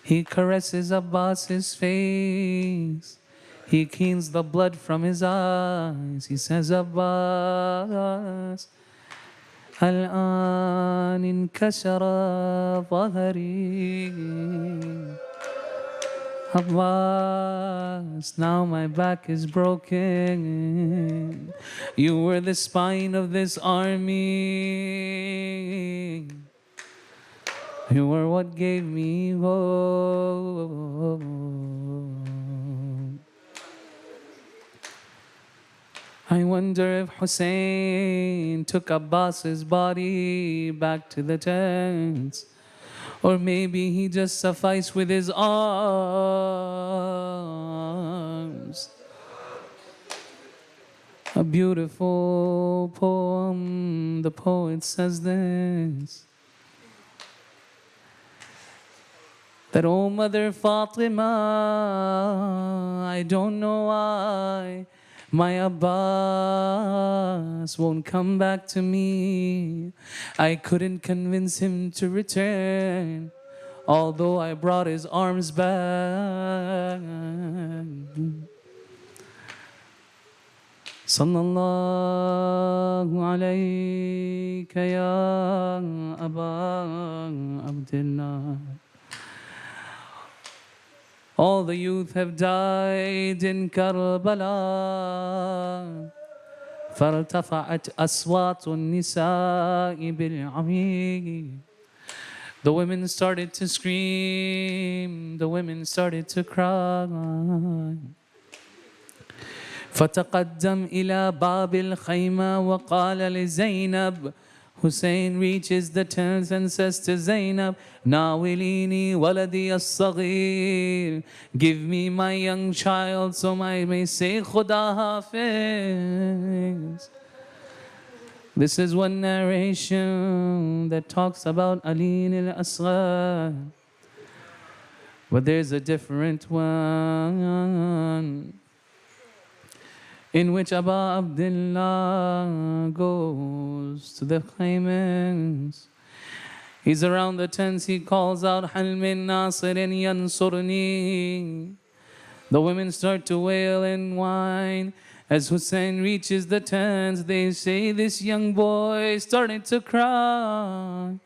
He caresses Abbas's face. He cleans the blood from his eyes. He says, Abbas, الآن انكسر ظهري. Abbas, now my back is broken. You were the spine of this army. You were what gave me hope. I wonder if Hussein took Abbas's body back to the tents, or maybe he just sufficed with his arms. A beautiful poem, the poet says this, that, oh Mother Fatima, I don't know why my Abbas won't come back to me. I couldn't convince him to return, although I brought his arms back. Sallallahu alayka ya Aba Abdullah. All the youth have died in Karbala. فارتفعت أصوات النساء بالعمي. The women started to scream. The women started to cry. فتقدم إلى باب الخيمة وقال لزينب. Hussein reaches the tent and says to Zainab, Nawilini waladi as-saghir. Give me my young child so I may say Khuda Hafiz. This is one narration that talks about Ali al-Asghar. But there's a different one in which Abu Abdullah goes to the claimants. He's around the tents, he calls out, Hal min nasirin yansurni. The women start to wail and whine. As Hussein reaches the tents, they say, this young boy started to cry.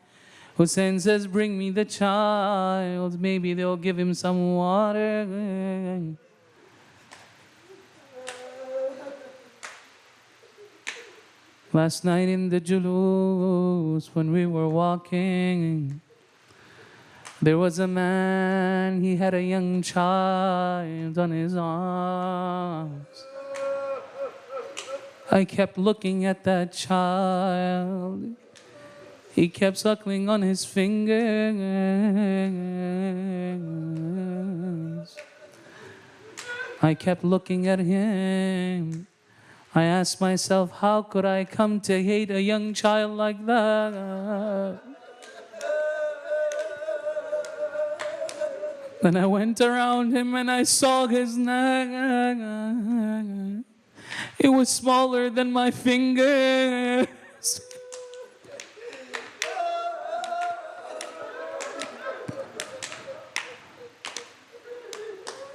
Hussein says, bring me the child, maybe they'll give him some water. Last night in the Julus, when we were walking, there was a man, he had a young child on his arms. I kept looking at that child. He kept suckling on his fingers. I kept looking at him. I asked myself, how could I come to hate a young child like that? Then I went around him and I saw his neck. It was smaller than my fingers.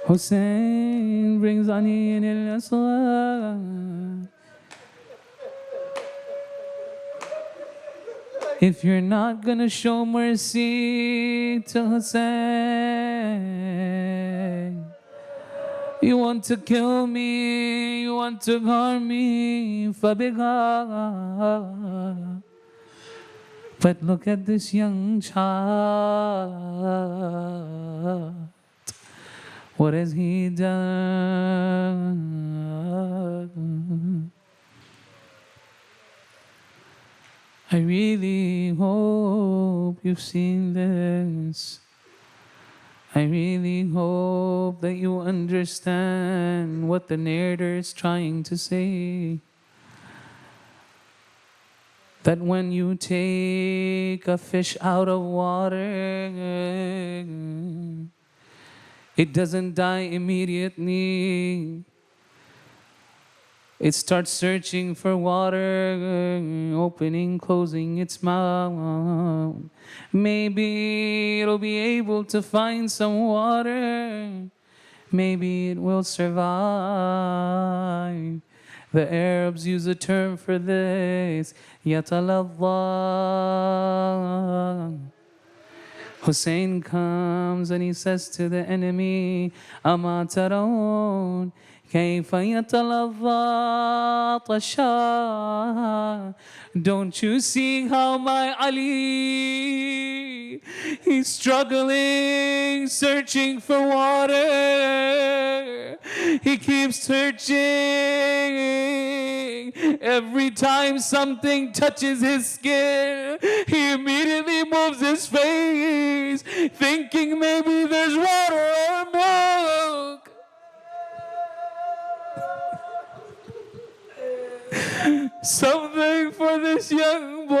Hussein brings Ali al-Asghar. If you're not gonna show mercy to Hussein, you want to kill me, you want to harm me, فبغى. But look at this young child. What has he done? I really hope you've seen this. I really hope that you understand what the narrator is trying to say. That when you take a fish out of water, it doesn't die immediately. It starts searching for water, opening, closing its mouth. Maybe it'll be able to find some water. Maybe it will survive. The Arabs use a term for this, يَتَلَظَّى. Hussein comes and he says to the enemy, أَمَا تَرَوْنَ كيف يتلظى طشا. Don't you see how my Ali, he's struggling, searching for water. He keeps searching. Every time something touches his skin, he immediately moves his face, thinking maybe there's water or milk. Something for this young boy.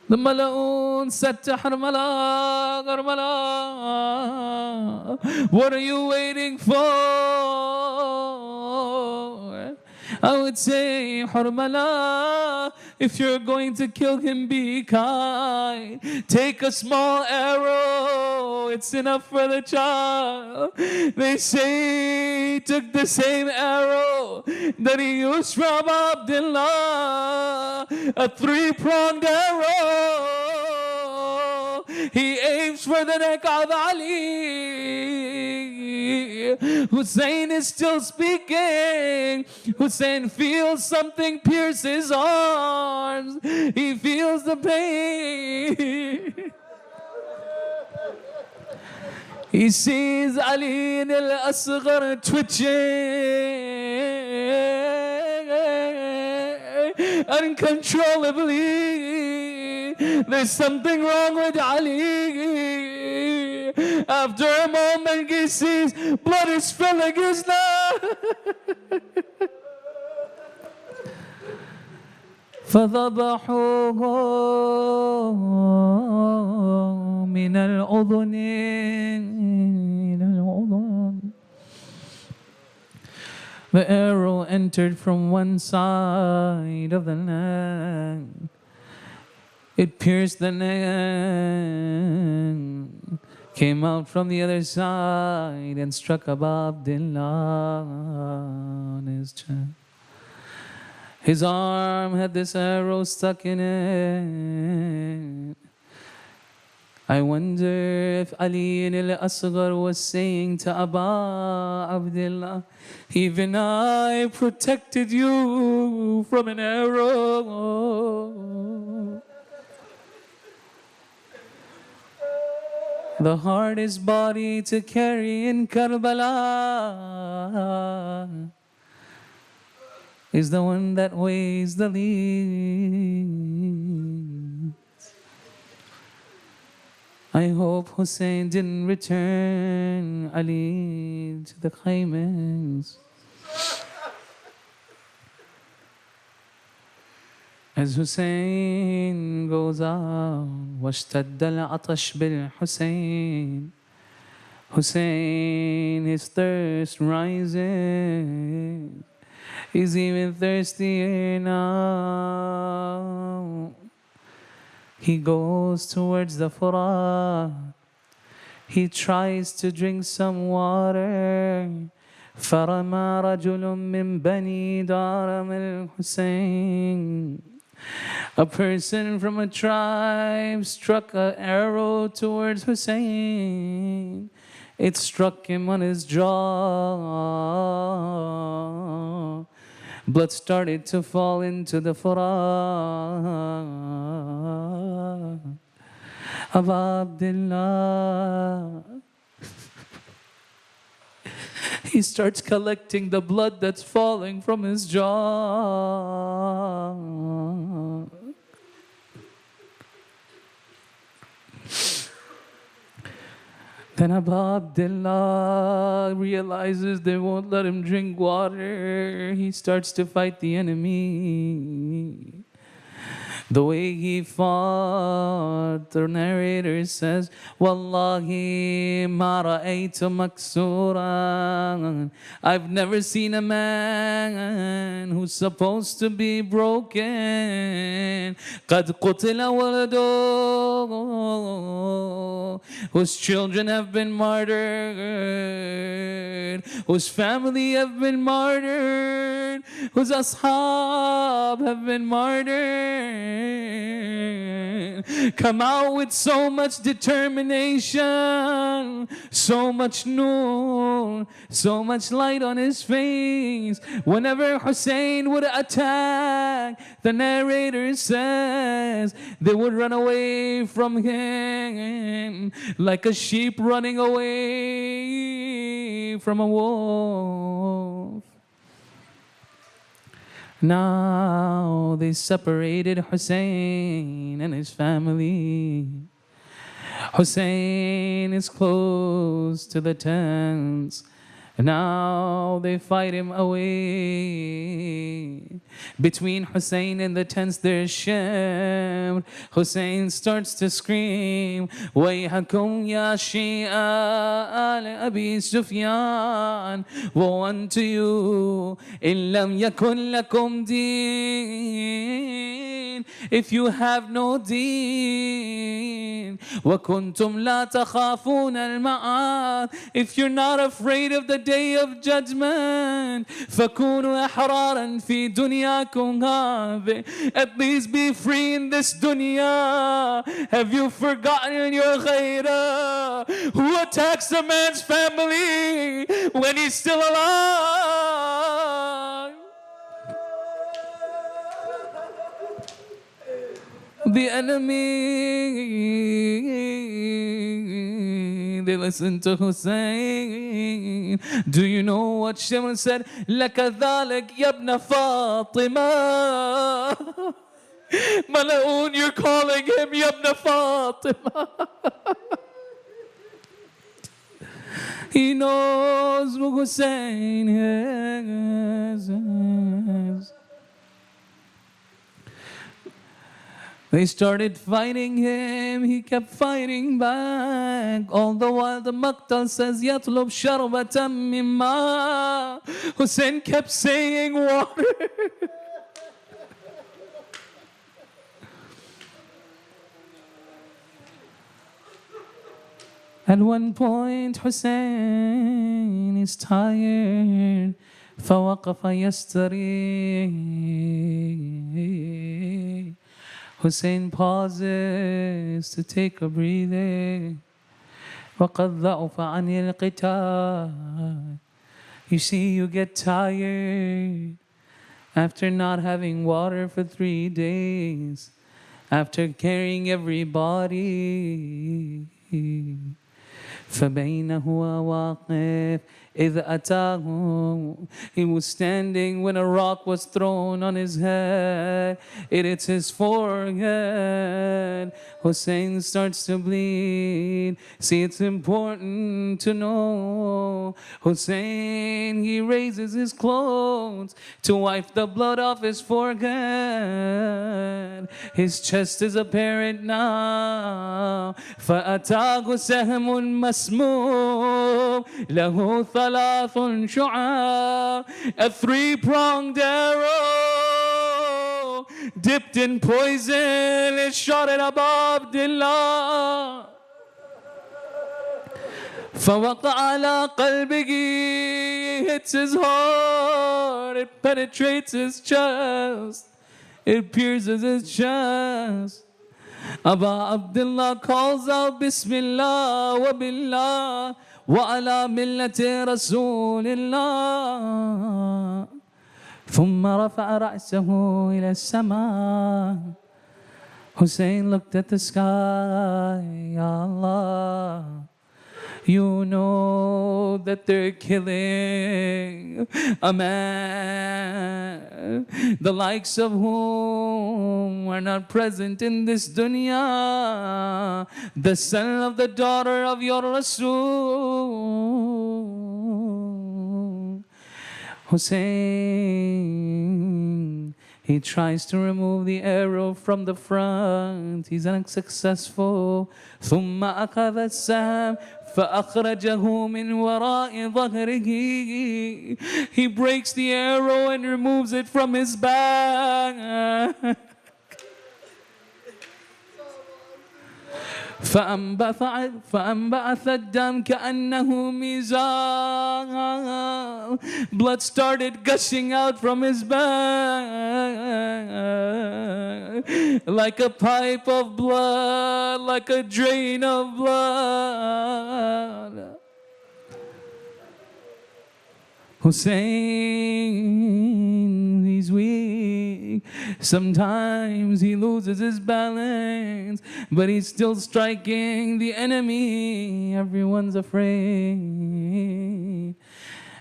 The Malaun said to Harmala, Harmala, what are you waiting for? I would say, Harmala, if you're going to kill him, be kind. Take a small arrow, it's enough for the child. They say he took the same arrow that he used from Abdullah, a three-pronged arrow. He aims for the neck of Ali. Hussein is still speaking. Hussein feels something pierce his arms. He feels the pain. He sees Ali al-Asghar twitching uncontrollably. There's something wrong with Ali. After a moment he sees blood is filling his nose. فذبحوه من الأذن إلى الأذن. The arrow entered from one side of the neck. It pierced the neck, came out from the other side and struck Abu Abdullah on his chest. His arm had this arrow stuck in it. I wonder if Ali al-Asghar was saying to Abu Abdullah, even I protected you from an arrow. The hardest body to carry in Karbala is the one that weighs the least. I hope Hussein didn't return Ali to the Khaymas. As Hussein goes out, واشتد العطش بالحسين. Hussein, his thirst rising. He's even thirstier now. He goes towards the Furat. He tries to drink some water. فرمى رجل من بني دارم الحسين. A person from a tribe struck an arrow towards Hussein. It struck him on his jaw. Blood started to fall into the Furat. Aba Abdullah. He starts collecting the blood that's falling from his jaw. Then Abu Abdullah realizes they won't let him drink water. He starts to fight the enemy. The way he fought, the narrator says, Wallahi ma ra'aytu maksuran. I've never seen a man who's supposed to be broken. قد قتل ولده. Whose children have been martyred, whose family have been martyred, whose ashab have been martyred. Come out with so much determination, so much noor, so much light on his face. Whenever Hussein would attack, the narrator says they would run away from him like a sheep running away from a wolf. Now they separated Hussein and his family. Hussein is close to the tents. Now they fight him away. Between Hussein and the tents there's Shem. Hussein starts to scream, Wayhakum ya Shi'a al Abi Sufyan. Woe unto you, in lam yakun lakum deen. If you have no deen. Wa kuntum la takhafun al-ma'ad. If you're not afraid of the day of judgment, فَكُونُوا أَحْرَارًا فِي دُنْيَاكُمْ هَذِهِ. At least be free in this dunya. Have you forgotten your ghaira? Who attacks a man's family when he's still alive? The enemy, they listen to Hussein. Do you know what Shimon said? لَكَ ذَلِكَ يَا ابْنَ فَاطِمَةَ. Malaun, you're calling him Ya ibn Fatima. He knows who Hussein is. They started fighting him, he kept fighting back. All the while the Maqtal says, Yatlub sharbatan mimma. Hussein kept saying water. At one point Hussein is tired. فوقف يستريح. Hussein pauses to take a breather. وَقَدْ ضَعُفَ عَنِ الْقِتَالِ. You see, you get tired after not having water for 3 days, after carrying everybody. فَبَيْنَهُ وَاقِفٌ إِذْ أَتَاهُ. He was standing when a rock was thrown on his head. It hits his forehead. Hussein starts to bleed. See, it's important to know. Hussein, he raises his clothes to wipe the blood off his forehead. His chest is apparent now. فَأَتَاهُ سَهْمٌ مَسْمُومٌ لَهُ ثَلَاثٌ شُعَابٌ. A 3-pronged arrow dipped in poison is shot at Abu Abdullah. فَوَقَعَ عَلَى قَلْبِهِ. Hits his heart. It penetrates his chest. It pierces his chest. Abu Abdullah calls out Bismillah wa billah wa ala millati Rasulillah. ثم رفع رأسه إلى السماء. Hussein looked at the sky, Ya Allah. You know that they're killing a man, the likes of whom are not present in this dunya, the son of the daughter of your Rasul. Hussein, he tries to remove the arrow from the front. He's unsuccessful. ثم أخذ السهم فأخرجه من وراء ظهره. He breaks the arrow and removes it from his back. فأنبعث الدم كأنه ميزان. Blood started gushing out from his back like a pipe of blood, like a drain of blood. Hussein, he's weak. Sometimes he loses his balance, but he's still striking the enemy. Everyone's afraid.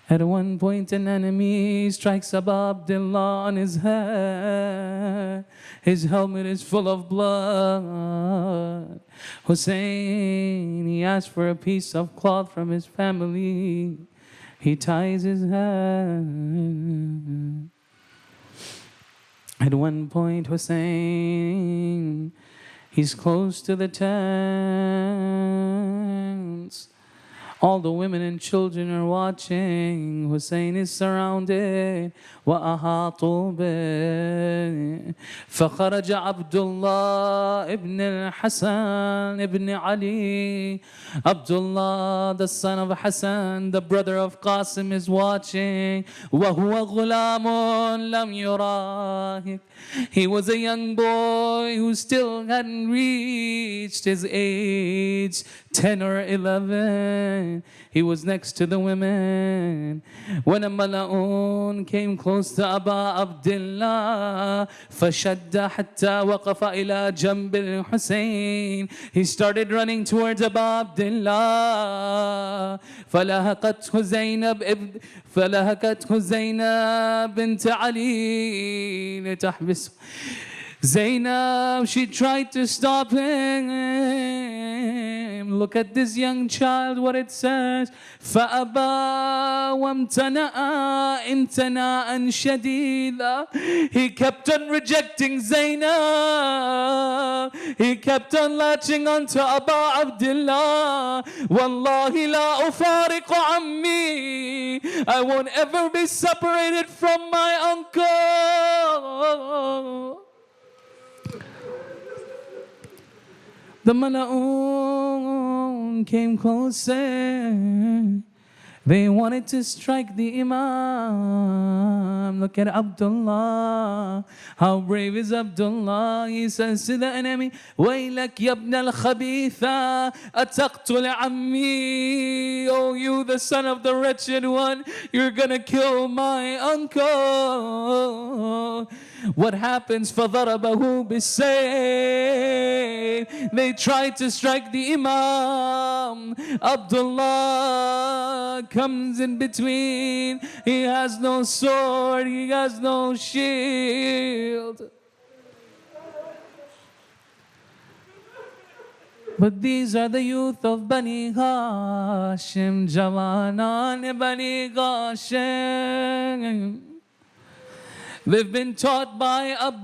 At one point, an enemy strikes Abu Abdullah on his head. His helmet is full of blood. Hussein, he asks for a piece of cloth from his family. He ties his hand. At one point, Hussein, he's close to the tents. All the women and children are watching. Hussein is surrounded. وأحاطوا به. فخرج عبد الله ابن الحسن ابن علي. Abdullah, the son of Hassan, the brother of Qasim, is watching. وهو غلام لم يراهق. He was a young boy who still hadn't reached his age 10 or 11. He was next to the women. When a mala'un came close to Abu Abdullah, فَشَدَّ حَتَّى وَقَفَ إِلَى جَنْبِ الْحُسَيْنِ. He started running towards Abu Abdullah. فَلَهَقَتْهُ زَيْنَبْ بِنْتَ عَلِي لِتَحْبِسُ. Zainab, she tried to stop him. Look at this young child, what it says. فَأَبَى وَامْتَنَأَ امْتِنَاءً شَدِيدًا. He kept on rejecting Zainab. He kept on latching onto Abu Abdullah. وَاللَّهِ لَا أُفَارِقُ عَمِّي. I won't ever be separated from my uncle. The Mala'un came closer. They wanted to strike the Imam. Look at Abdullah. How brave is Abdullah? He says to the enemy, وَيْلَكْ يَبْنَ الْخَبِيثَ أَتَقْتُلَ عَمِّي. Oh, you, the son of the wretched one, you're gonna kill my uncle. What happens? فَضَرَبَهُ بِالسَّيْفِ. They tried to strike the Imam. Abdullah comes in between. He has no sword. He has no shield. But these are the youth of Bani Hashim. Jawanan Bani Hashim. They've been taught by Abbas.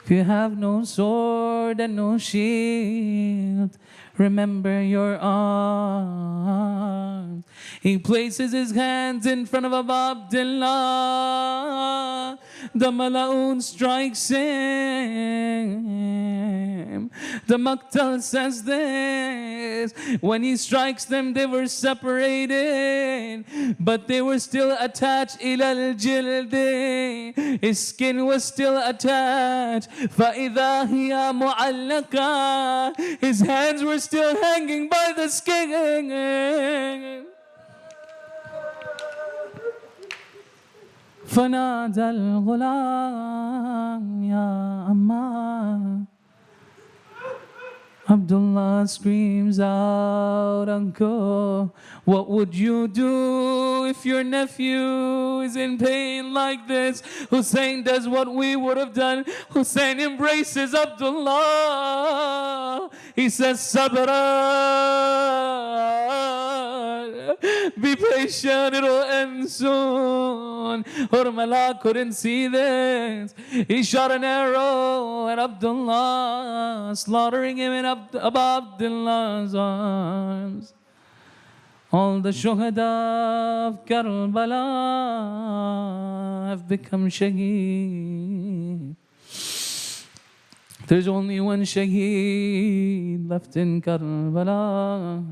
If you have no sword and no shield, remember your arms. He places his hands in front of Abu Abdullah. The Mala'un strikes him. The Maqtal says this. When he strikes them, they were separated, but they were still attached. إِلَى الْجِلْدِ. His skin was still attached. فَإِذَا هِيَ مُعَلَّقَةٌ. His hands were still hanging by the skin. فنادى الغلام يا أمّا. Abdullah screams out, "Uncle, what would you do if your nephew is in pain like this?" Hussein does what we would have done. Hussein embraces Abdullah. He says, "Sabra, be patient, it'll end soon." Urmala couldn't see this. He shot an arrow at Abdullah, slaughtering him in Abdullah's arms. All the shuhada of Karbala have become shaheed. There's only one shaheed left in Karbala.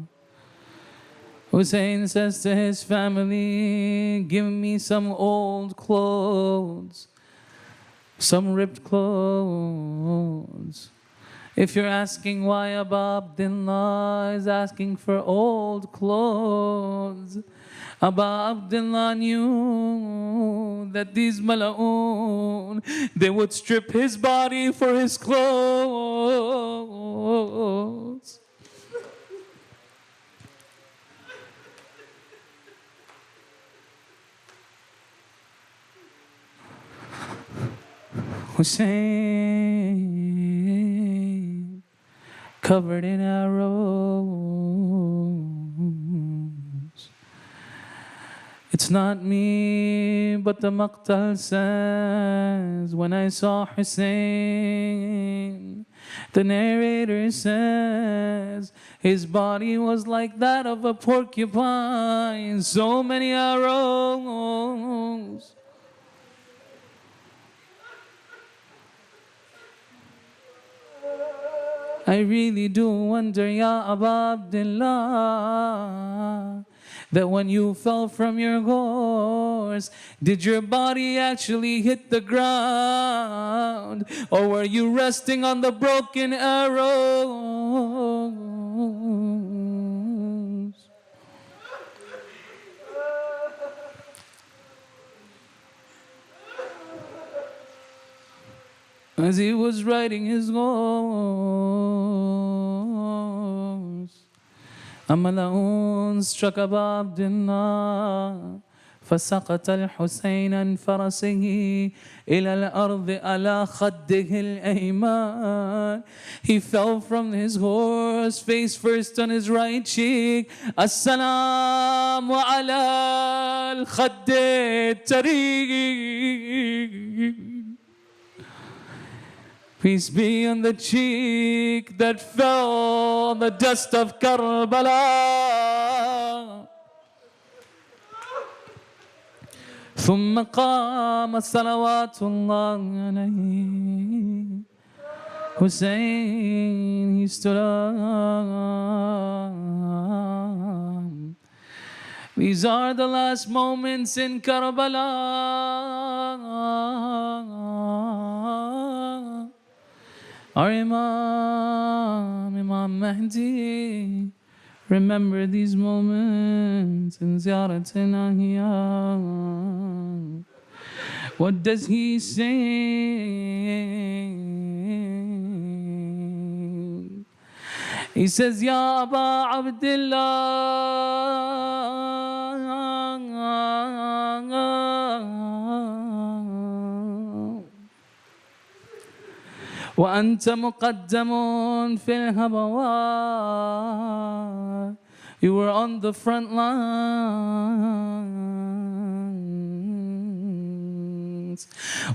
Hussein says to his family, "Give me some old clothes, some ripped clothes." If you're asking why Abu Abdullah is asking for old clothes, Abu Abdullah knew that these Mala'oon, they would strip his body for his clothes. Hussein, covered in arrows. It's not me, but the Maqtal says, when I saw Hussein, the narrator says, his body was like that of a porcupine, so many arrows. I really do wonder, Ya Abu Abdullah, that when you fell from your horse, did your body actually hit the ground? Or were you resting on the broken arrows? As he was riding his horse, a Mala'oon struck Abu Abdullah, فسقط الحسين عن فرسه إلى الأرض على خده الأيمان. He fell from his horse, face first on his right cheek. السلام على الخد الطريق. Peace be on the cheek that fell on the dust of Karbala. ثم قام صلوات الله عليه. Hussein, he stood up. These are the last moments in Karbala. Our Imam Mahdi, remember these moments in Ziyarat al-Ahya. What does he say? He says, Ya Abu Abdullah, وأنت مقدم في الهبوات. You were on the front lines.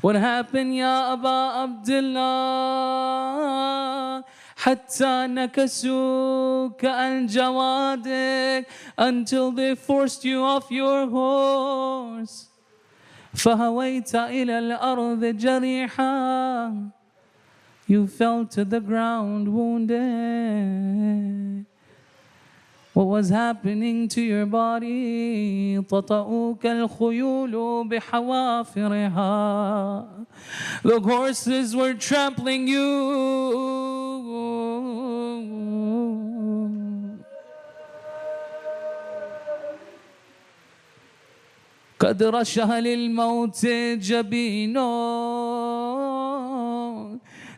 What happened, Ya Abu Abdullah? حتى نكسوك عن جوادك, until they forced you off your horse. فهويت إلى الأرض جريحا. You fell to the ground wounded. What was happening to your body? تطأوك الخيول بحوافرها. The horses were trampling you. قد رشه للموت جبينه.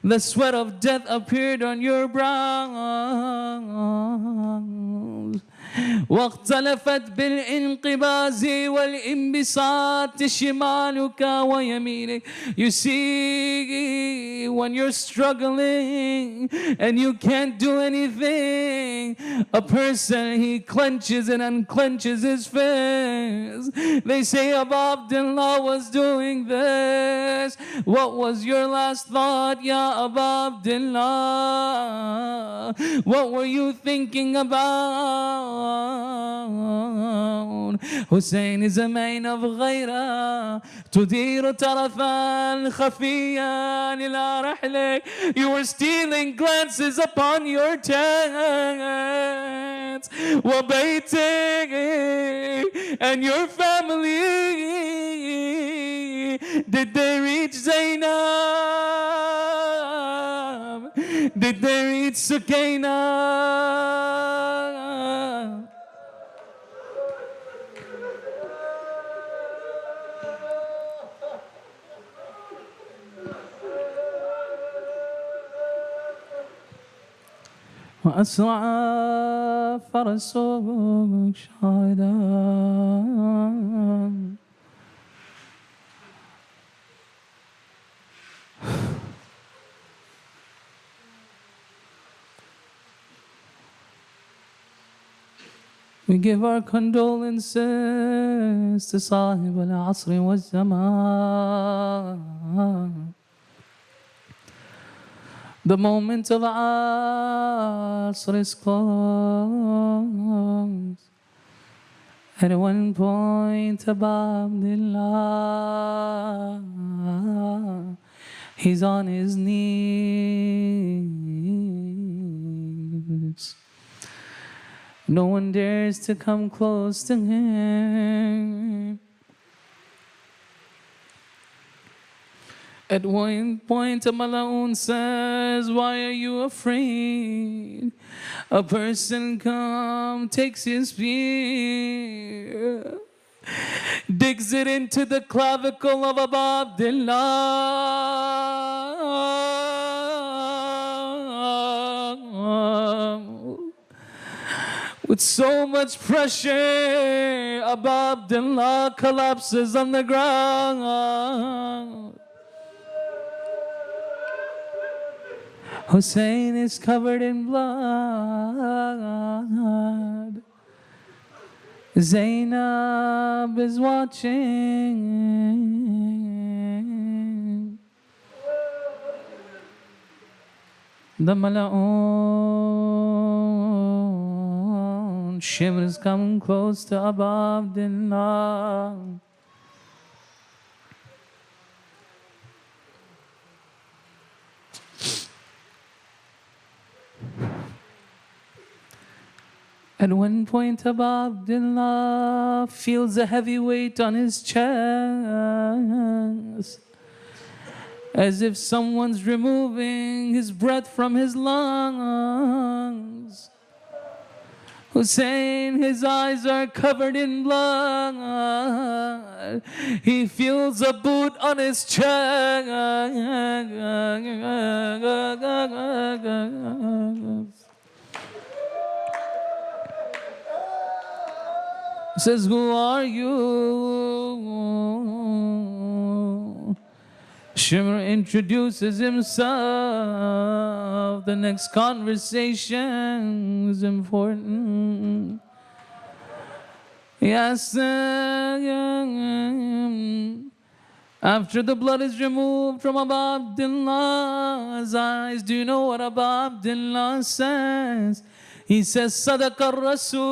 The sweat of death appeared on your brows. واختلفت بالانقباز والانبساط شمالك ويمينك. You see, when you're struggling and you can't do anything, a person, he clenches and unclenches his fist. They say Abu Abdullah was doing this. What was your last thought, Ya Abu Abdullah? What were you thinking about? Hussein is a man of غيرة تدير طرفا خفيا إلى رحلك. You were stealing glances upon your tents وبيتك and your family. Did they reach Zainab? Did they reach Sukaina? وأسرع فرسك شاهدا. We give our condolences to صاحب العصر والزمان. The moment of Asr is close. At one point, Abu Abdullah, he's on his knees. No one dares to come close to him. At one point, Malaun says, why are you afraid? A person takes his spear, digs it into the clavicle of Abu Abdullah. With so much pressure, Abu Abdullah collapses on the ground. Hussein is covered in blood. Zainab is watching. The Mala'un shivers come close to Abu Abdullah. At one point, Abu Abdullah feels a heavy weight on his chest, as if someone's removing his breath from his lungs. Hussein, his eyes are covered in blood. He feels a boot on his chest. Says, who are you? Shimr introduces himself. The next conversation is important. He asks after the blood is removed from Abu Abdullah's eyes, do you know what Abu Abdullah says? He says, Sadaqa Rasul.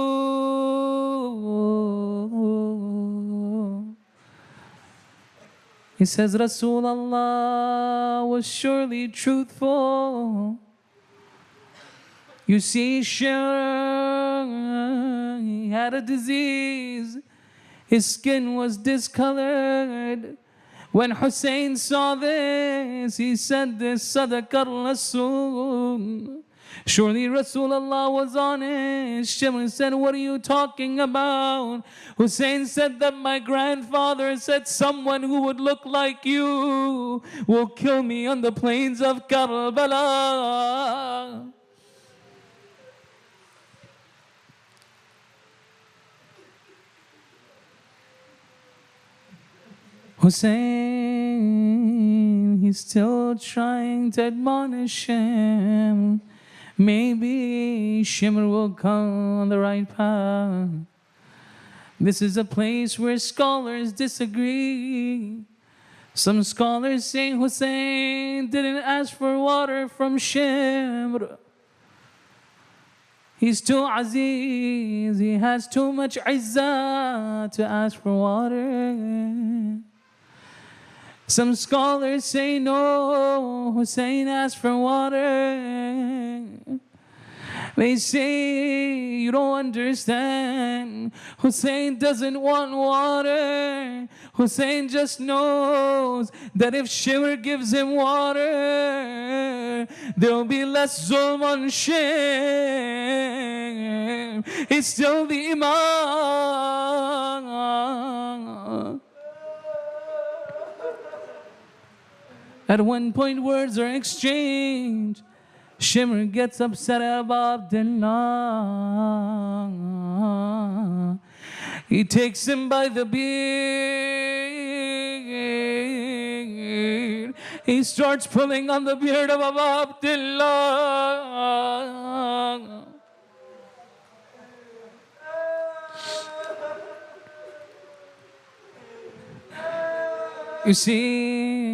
He says, Rasulullah was surely truthful. You see, sure, he had a disease. His skin was discolored. When Hussein saw this, he said this, Sadaqa Rasul. Surely Rasulullah was honest. Shimr said, what are you talking about? Hussein said that my grandfather said someone who would look like you will kill me on the plains of Karbala. Hussein, he's still trying to admonish him. Maybe Shimr will come on the right path. This is a place where scholars disagree. Some scholars say Hussein didn't ask for water from Shimr. He's too aziz, he has too much izzah to ask for water. Some scholars say no, Hussein asked for water. They say you don't understand. Hussein doesn't want water. Hussein just knows that if Shimr gives him water, there'll be less zulm on Shimr. He's still the Imam. At one point words are exchanged. Shimr gets upset about Abdullah. He takes him by the beard. He starts pulling on the beard of Abu Abdullah. You see,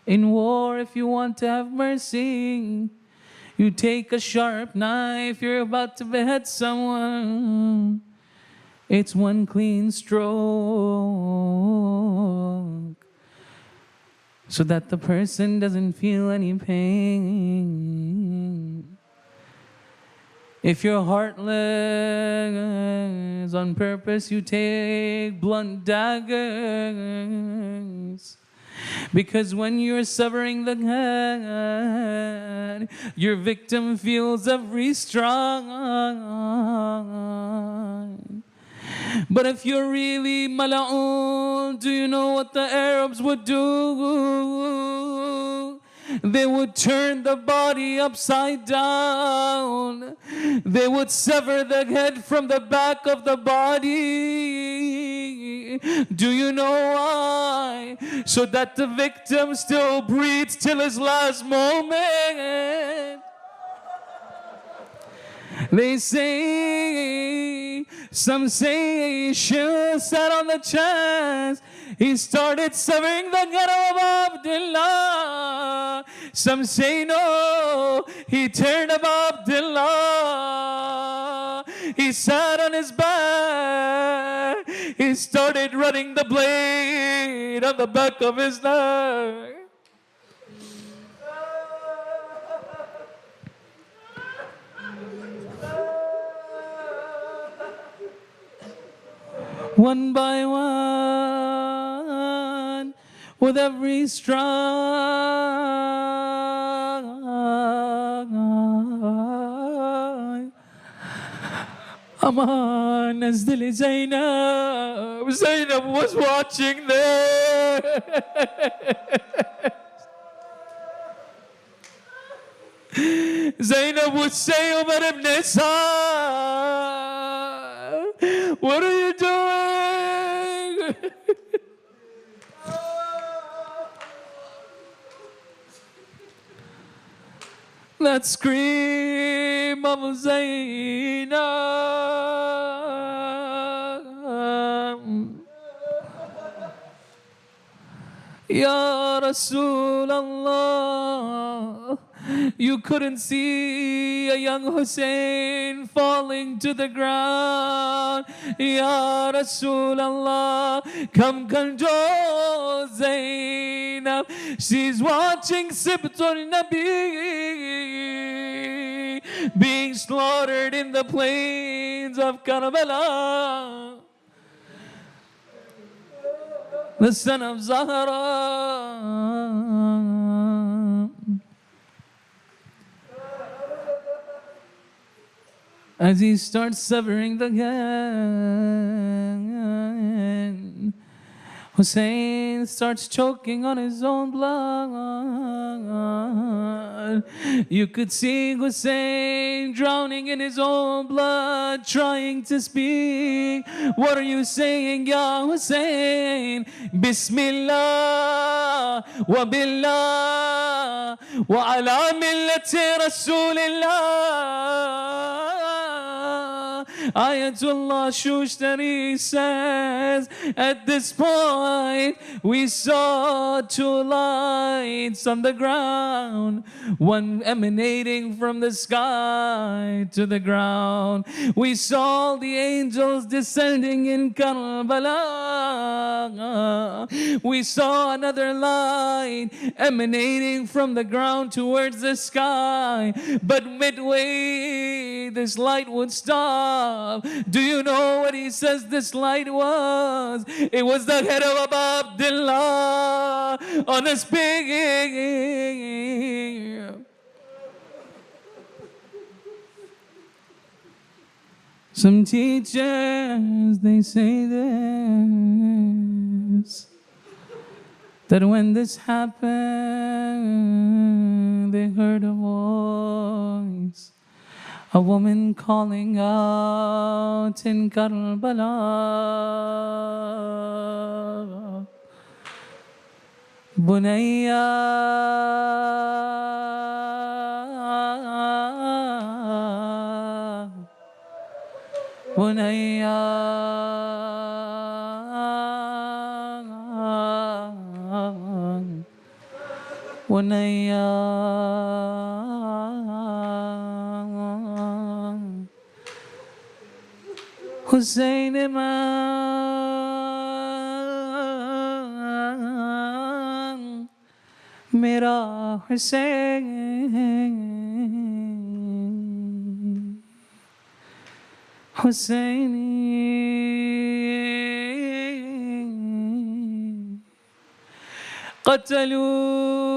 in war, if you want to have mercy, you take a sharp knife, you're about to behead someone. It's one clean stroke, so that the person doesn't feel any pain. If you're heartless, on purpose you take blunt daggers. Because when you're severing the head, your victim feels every strong. But if you're really mala'un, do you know what the Arabs would do? They would turn the body upside down. They would sever the head from the back of the body. Do you know why? So that the victim still breathes till his last moment. They say, some say, Shimr sat on the chest. He started severing the head of Abdullah. Some say no, he turned Abu Abdullah. He sat on his back. He started running the blade on the back of his neck. One by one, with every stride, Aman Nazdili Zainab. Zainab was watching there. Zainab would say, Umar ibn Sa'd, what are you doing? That scream of Zainab. Ya Rasulallah, you couldn't see a young Hussein falling to the ground. Ya Rasulallah, come control Zainab. She's watching Sibtul Nabi being slaughtered in the plains of Karbala. The son of Zahra. As he starts severing the hand, Hussein starts choking on his own blood. You could see Hussein drowning in his own blood, trying to speak. What are you saying, Ya Hussein? Bismillah wa billah wa ala millati Rasulillah. Ayatullah Shushtari says, at this point, we saw two lights on the ground, one emanating from the sky to the ground. We saw the angels descending in Karbala. We saw another light emanating from the ground towards the sky. But midway, this light would stop. Do you know what he says this light was? It was the head of Abu Abdullah on a spear. Some teachers, they say this, that when this happened, they heard a voice, a woman calling out in Karbala, Bunayya, Bunayya, Bunayya. Hussein Imam, Mera Hussein, Husseini, قتلوا,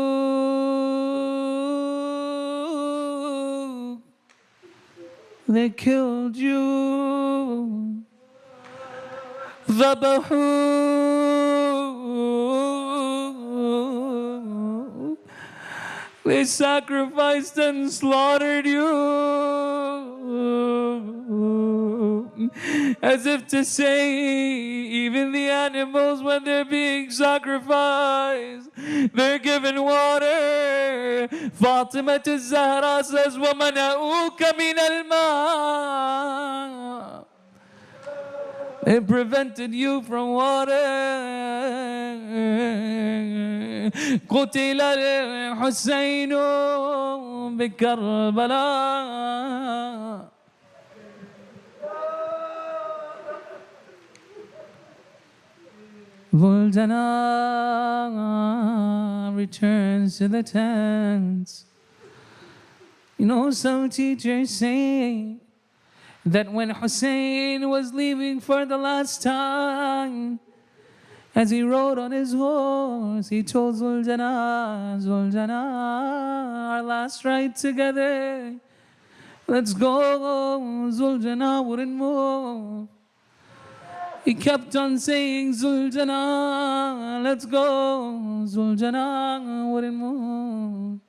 they killed you. ذبحوا, they sacrificed and slaughtered you. As if to say, even the animals, when they're being sacrificed, they're given water. Fatima al-Zahra says, وَمَنَعُوكَ مِنَ الْمَاءِ, it prevented you from water. قتل الحسين بكربلاء. Vuljana returns to the tents. You know, some teachers say that when Hussein was leaving for the last time, as he rode on his horse, he told Zuljana, Zuljana, our last ride together, let's go. Zuljana wouldn't move. He kept on saying, Zuljana, let's go. Zuljana wouldn't move.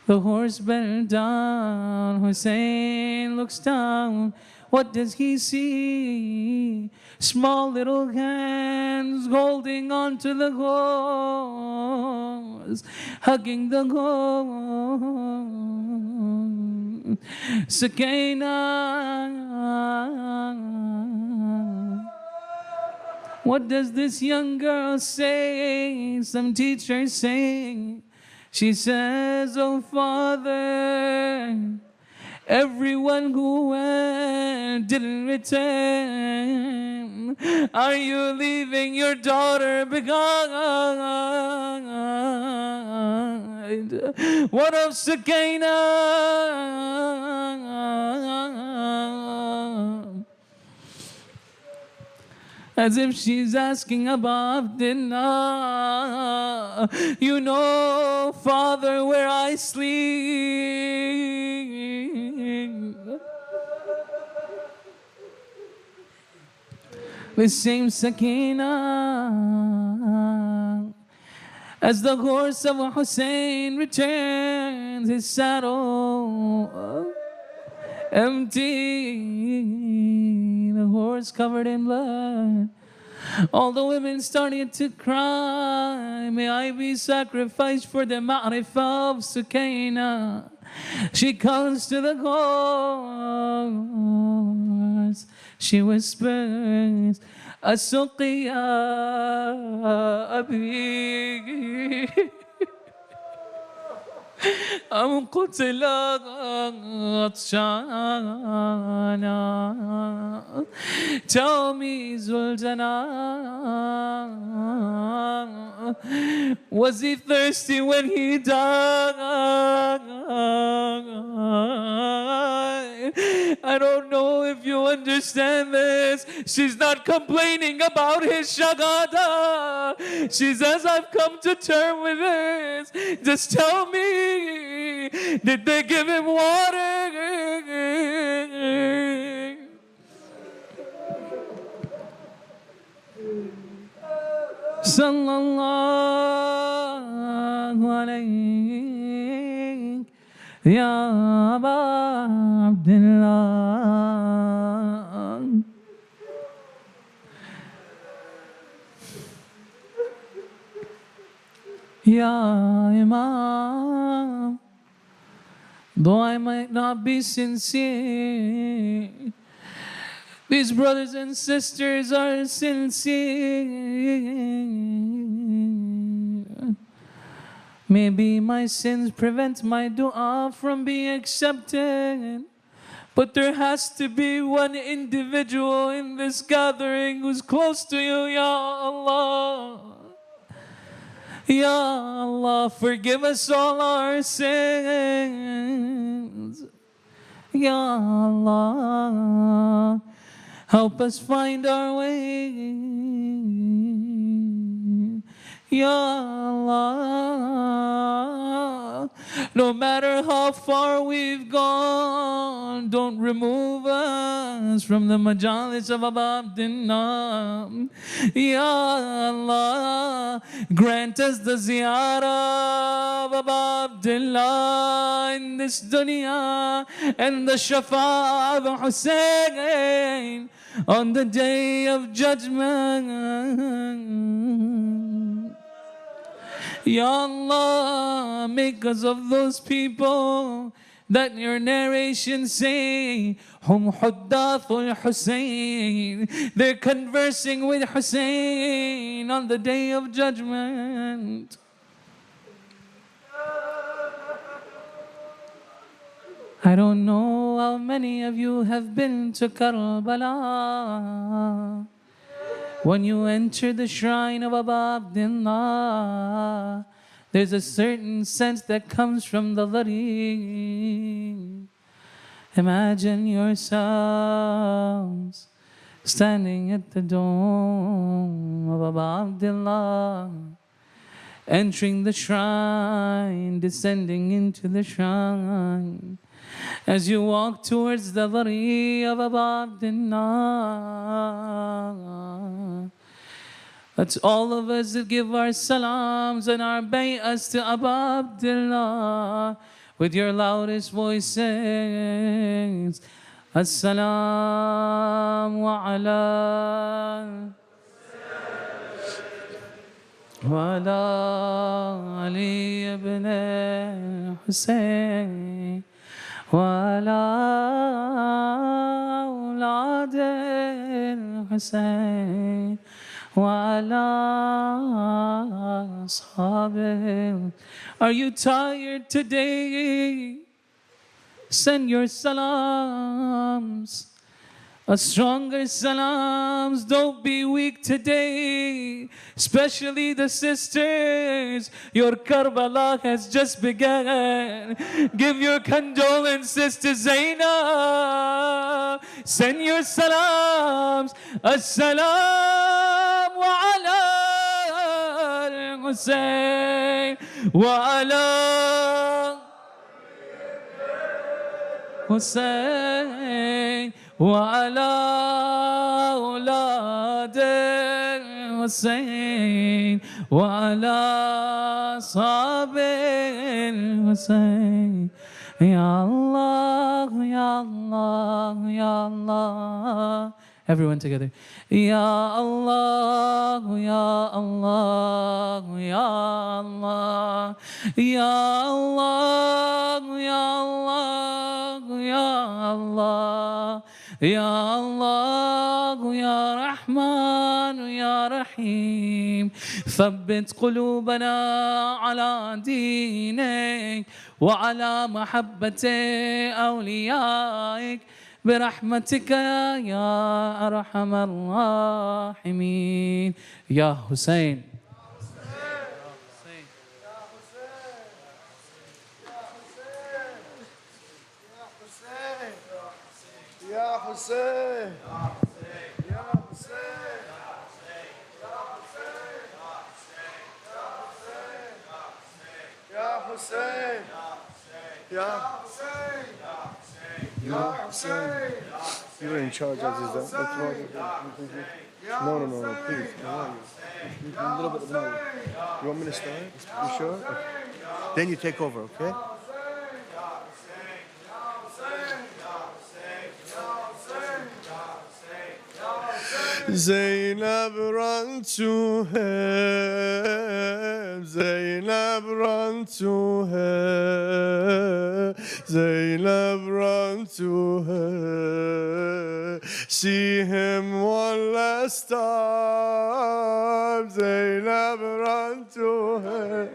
The horse bent down. Hussein looks down. What does he see? Small little hands holding on to the horse, hugging the horse. Sakina. What does this young girl say? Some teachers say, she says, oh Father, everyone who went didn't return. Are you leaving your daughter behind? What of Sakina? As if she's asking about dinner. You know, Father, where I sleep. the same sakina as the horse of Hussein returns his saddle empty, the horse covered in blood. All the women started to cry, may I be sacrificed for the ma'rifah of Sukaina. She comes to the horse, she whispers, Asuqiya abi أم قتل عطشانا. Tell me, Zulzana, was he thirsty when he died? I don't know if you understand this. She's not complaining about his shagada. She says, I've come to terms with this. Just tell me, did they give him water? Sallallahu alayhi Ya Aba Abdullah. Ya Imam, though I might not be sincere, these brothers and sisters are sincere. Maybe my sins prevent my dua from being accepted, but there has to be one individual in this gathering who's close to you, Ya Allah. Ya Allah, forgive us all our sins. Ya Allah, help us find our way. Ya Allah, no matter how far we've gone, don't remove us from the majalis of Aba Abdullah. Ya Allah, grant us the ziyarah of Aba Abdullah in this dunya and the shafa of Hussein on the day of judgment. Ya Allah, make us of those people that your narration say, Hum Huddathul Hussein. They're conversing with Hussein on the day of judgment. I don't know how many of you have been to Karbala. When you enter the shrine of Aba Abdullah, there's a certain sense that comes from the Dhari. Imagine yourselves standing at the dome of Aba Abdullah, entering the shrine, descending into the shrine. As you walk towards the Dhari of Aba Abdullah, let's all of us give our salams and our bay'as to Aba Abdullah with your loudest voices. Assalamu ala wa ala Ali ibn Hussein وعلى أولاد الحسين وعلى أصحابه. Are you tired today? Send your salams, a stronger salams. Don't be weak today, especially the sisters. Your Karbala has just begun. Give your condolences to Zainab. Send your salams. Assalamu ala al-Hussein wa ala Hussein وعلى أولاد الحسين وعلى أصحاب الحسين يا الله يا الله يا الله. Everyone together. Ya Allah, Ya Allah, Ya Allah, Ya Allah, Ya Allah, Ya Allah, Ya Allah, Ya Rahman, Ya Rahim. ثبت قلوبنا على دينك وعلى محبة أوليائك برحمتك يا أرحم الراحمين. يا حسين يا حسين يا حسين يا حسين. You're in charge of this. That's why. No, please. No, a little bit more. You want me to start? You sure? Okay. Then you take over, okay? Zeynep run to him, Zeynep run to him, Zeynep run to him. See him one last time, Zeynep run to him,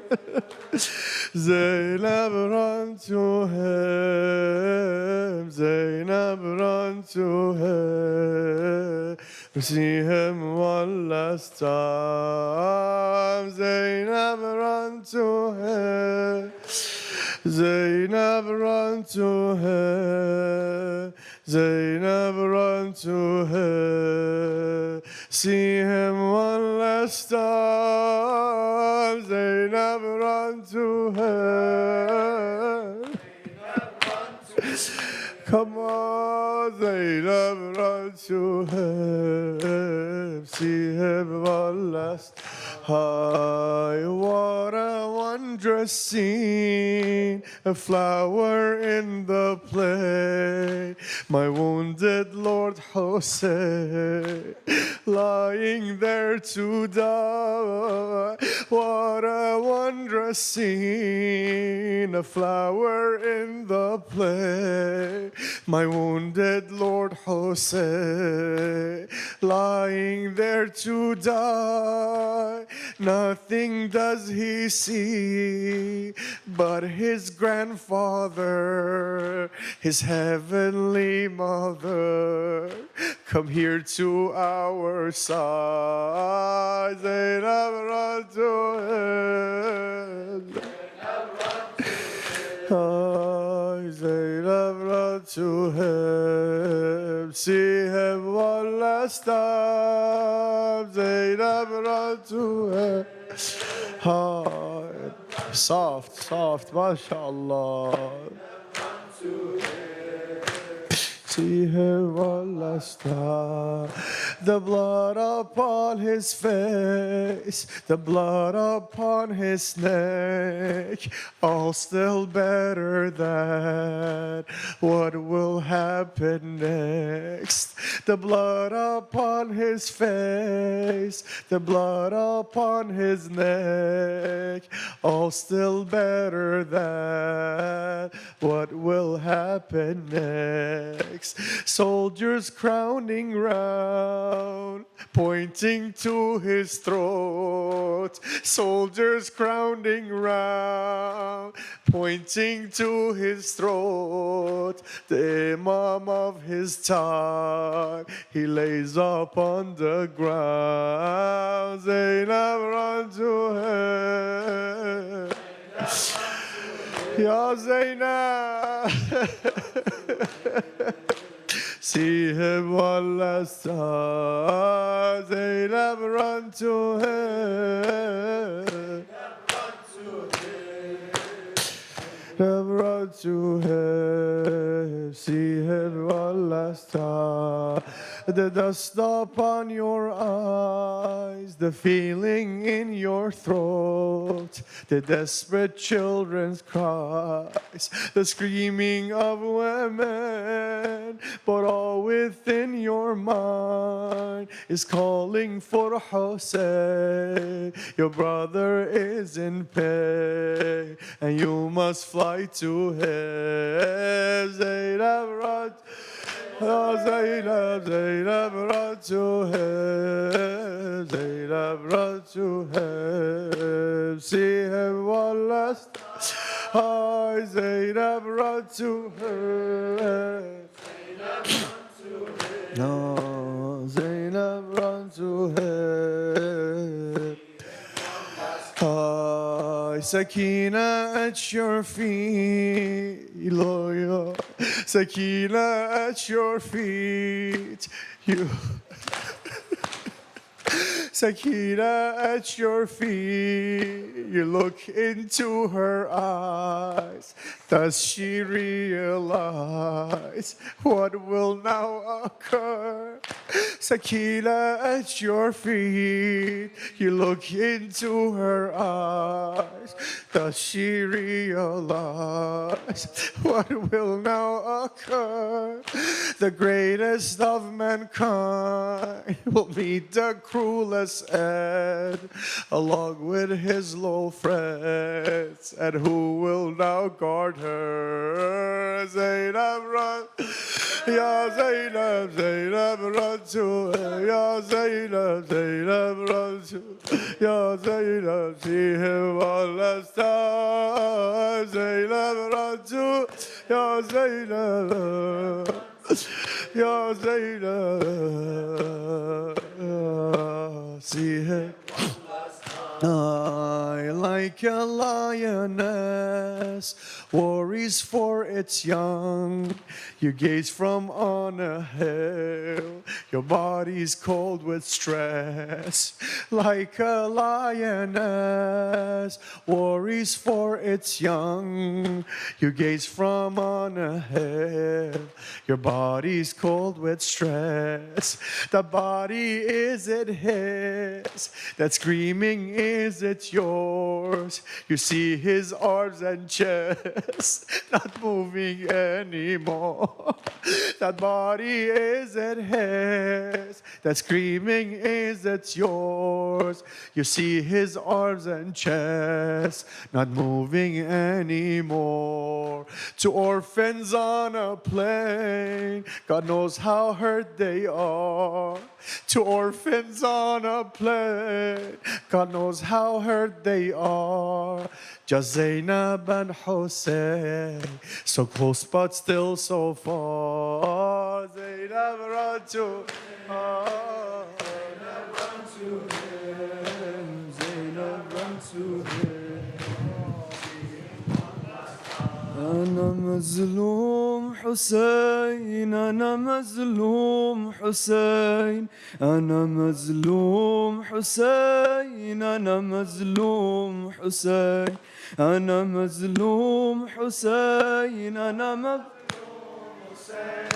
Zeynep run to him, Zeynep run to him. See him one last time, Zainab run to him, Zainab run to him, Zainab run to him. See him one last time, Zainab run to him. Come on, Zainab, run to him, see him one last high. What a wondrous scene, a flower in the play. My wounded Lord Hossein, lying there to die. What a wondrous scene, a flower in the play. My wounded Lord Hossein, lying there to die. Nothing does he see but his grandfather, his heavenly mother. Come here to our side, Zainab, run to him. Zainab, run to him, see him one last time. Zainab, run to him. Soft, mashallah. See him one last time. The blood upon his face, the blood upon his neck, all still better than what will happen next. The blood upon his face, the blood upon his neck, all still better than what will happen next. Soldiers crowning round, pointing to his throat. Soldiers crowning round, pointing to his throat. The Imam of his time, he lays up on the ground. Zainab, run to him. Ya Zainab. See him one last time. Zainab, run to him. Zainab, run to him. see him one last time. The dust upon your eyes, the feeling in your throat, the desperate children's cries, the screaming of women, but all within your mind is calling for Hossein. Your brother is in pain, and you must fly to him. Zainab, run. Oh, Zainab, Zainab, run to him. Zainab, run to him. See him one last time. Oh, Zainab, run to him. No, Zainab, run to him. Sakina at your feet, loyal. Sakina at your feet, you. Sakina at your feet, you look into her eyes. Does she realize what will now occur? Sakina at your feet, you look into her eyes. Does she realize what will now occur? The greatest of mankind will meet the cruelest end, along with his low friends. And who will now guard her? Zainab, run. Ya Zainab, Zainab, run to her. Ya Zainab, Zainab, run to her. Ya Zainab, see him one last time. Zainab, run to Ya Zainab. Ya Zainab, see him. I, like a lioness, worries for its young. You gaze from on a hill, your body's cold with stress. Like a lioness, worries for its young. You gaze from on a hill, your body's cold with stress. The body, is it his? That screaming, is it yours? You see his arms and chest not moving anymore. That body, is it his? That screaming, is it yours? You see his arms and chest not moving anymore. To orphans on a plane, God knows how hurt they are. To orphans on a plane, God knows how hurt they are. Just Zainab and Hossein, so close but still so far. Zainab, run to Zainab, run to him. Zainab, run to him. أنا مظلوم حسين، أنا مظلوم حسين، أنا مظلوم حسين، أنا مظلوم حسين، أنا مظلوم حسين، أنا مظلوم حسين.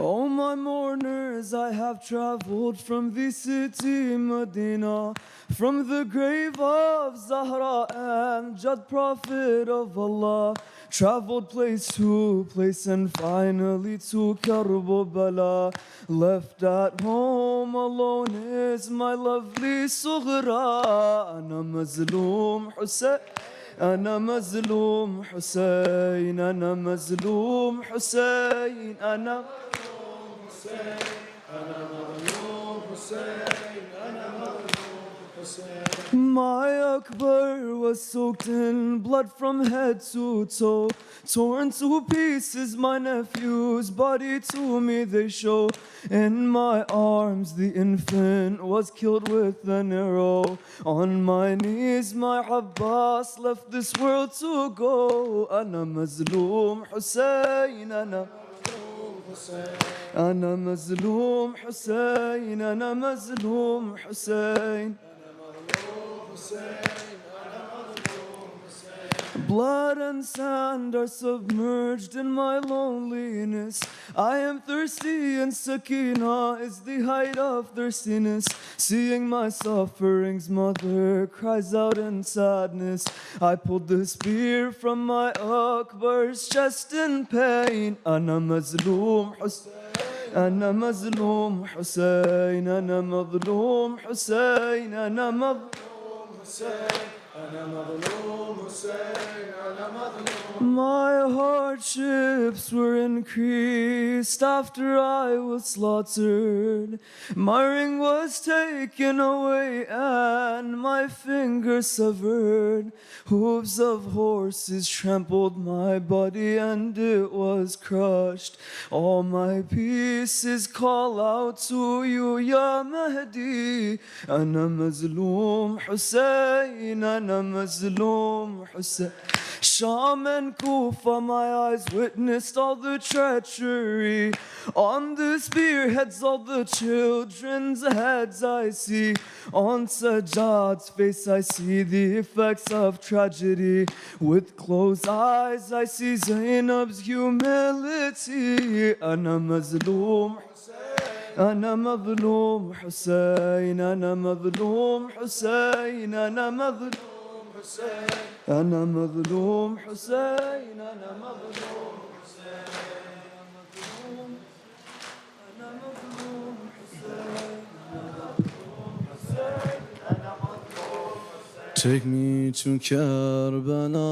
Oh, my mourners, I have traveled from the city Medina, from the grave of Zahra and Jad, Prophet of Allah. Traveled place to place and finally to Karbala. Left at home alone is my lovely Sughra. Ana mazloom Hussein, أنا مظلوم حسين، أنا مظلوم حسين، أنا مظلوم حسين، أنا مظلوم حسين، أنا مظلوم حسين. My Akbar was soaked in blood from head to toe, torn to pieces my nephew's body to me they show. In my arms the infant was killed with an arrow. On my knees my Abbas left this world to go. أنا مظلوم حسين، أنا أنا مظلوم حسين، أنا مظلوم حسين. Blood and sand are submerged in my loneliness. I am thirsty and Sakina is the height of thirstiness. Seeing my sufferings, mother cries out in sadness. I pulled the spear from my Akbar's chest in pain. Ana mazloom Hussein, Ana mazloom Hussein, Ana mazloom Hussein, Ana mazloom Hussein. My hardships were increased after I was slaughtered. My ring was taken away and my fingers severed. Hooves of horses trampled my body and it was crushed. All my pieces call out to you, Ya Mahdi. Ana mazloom Hussein, Ana mazloom Hussein. Sham and Kufa, my eyes witnessed all the treachery. On the spearheads, all the children's heads I see. On Sajjad's face, I see the effects of tragedy. With closed eyes, I see Zainab's humility. Ana mazloom أنا مظلوم حسين أنا مظلوم حسين أنا مظلوم حسين أنا مظلوم حسين أنا مظلوم حسين أنا مظلوم حسين Take me to Karbala,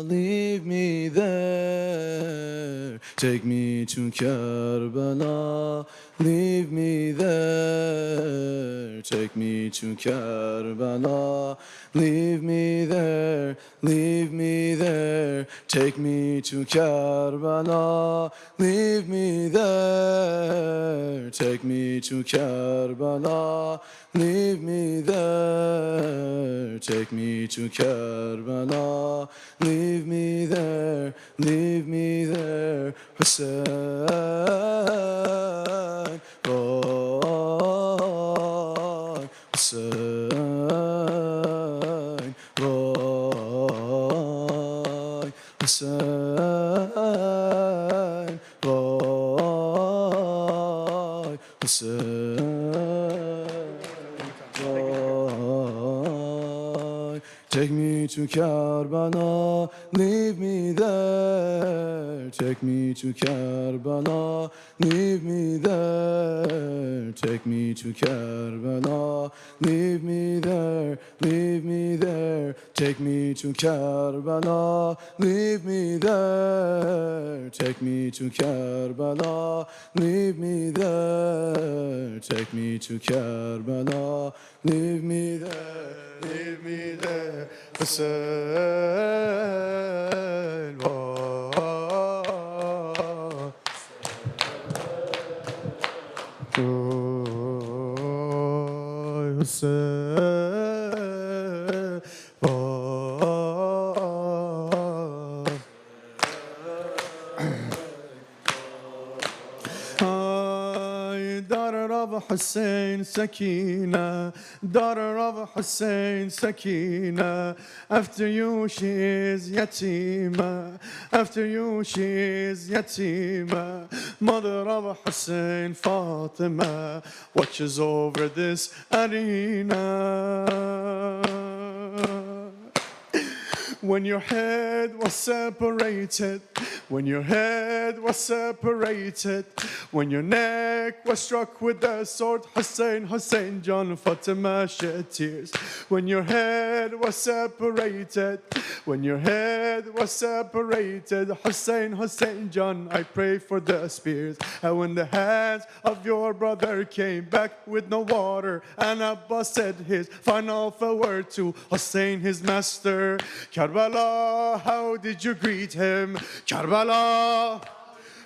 leave me there. Take me to Karbala, leave me there. Take me to Karbala, leave me there. Leave me there. Take me to Karbala, leave me there. Take me to Karbala, leave me there. Take me to Karbala, leave me there, leave me there, Hussein. Oh, Hussein. Oh, Hussein. Oh, Hussein. Take me to Karbala, leave me there. Take me to Karbala, leave me there. Take me to Karbala, leave me there, leave me there. Take me to Karbala, leave me there. Take me to Karbala, leave me there. Take me to Karbala, leave me there, leave me there. Hussein, Hussein, Sakina, daughter of Hussein, Sakina. After you she is yatima, after you she is yatima. Mother of Hussein, Fatima, watches over this arena. When your head was separated, when your head was separated, when your neck was struck with the sword, Hussein, Hussein, John, Fatima shed tears. When your head was separated, when your head was separated, Hussein, Hussein, John, I pray for the spears. And when the hands of your brother came back with no water, and Abbas said his final farewell to Hussein, his master, Karbala, how did you greet him? Karbala,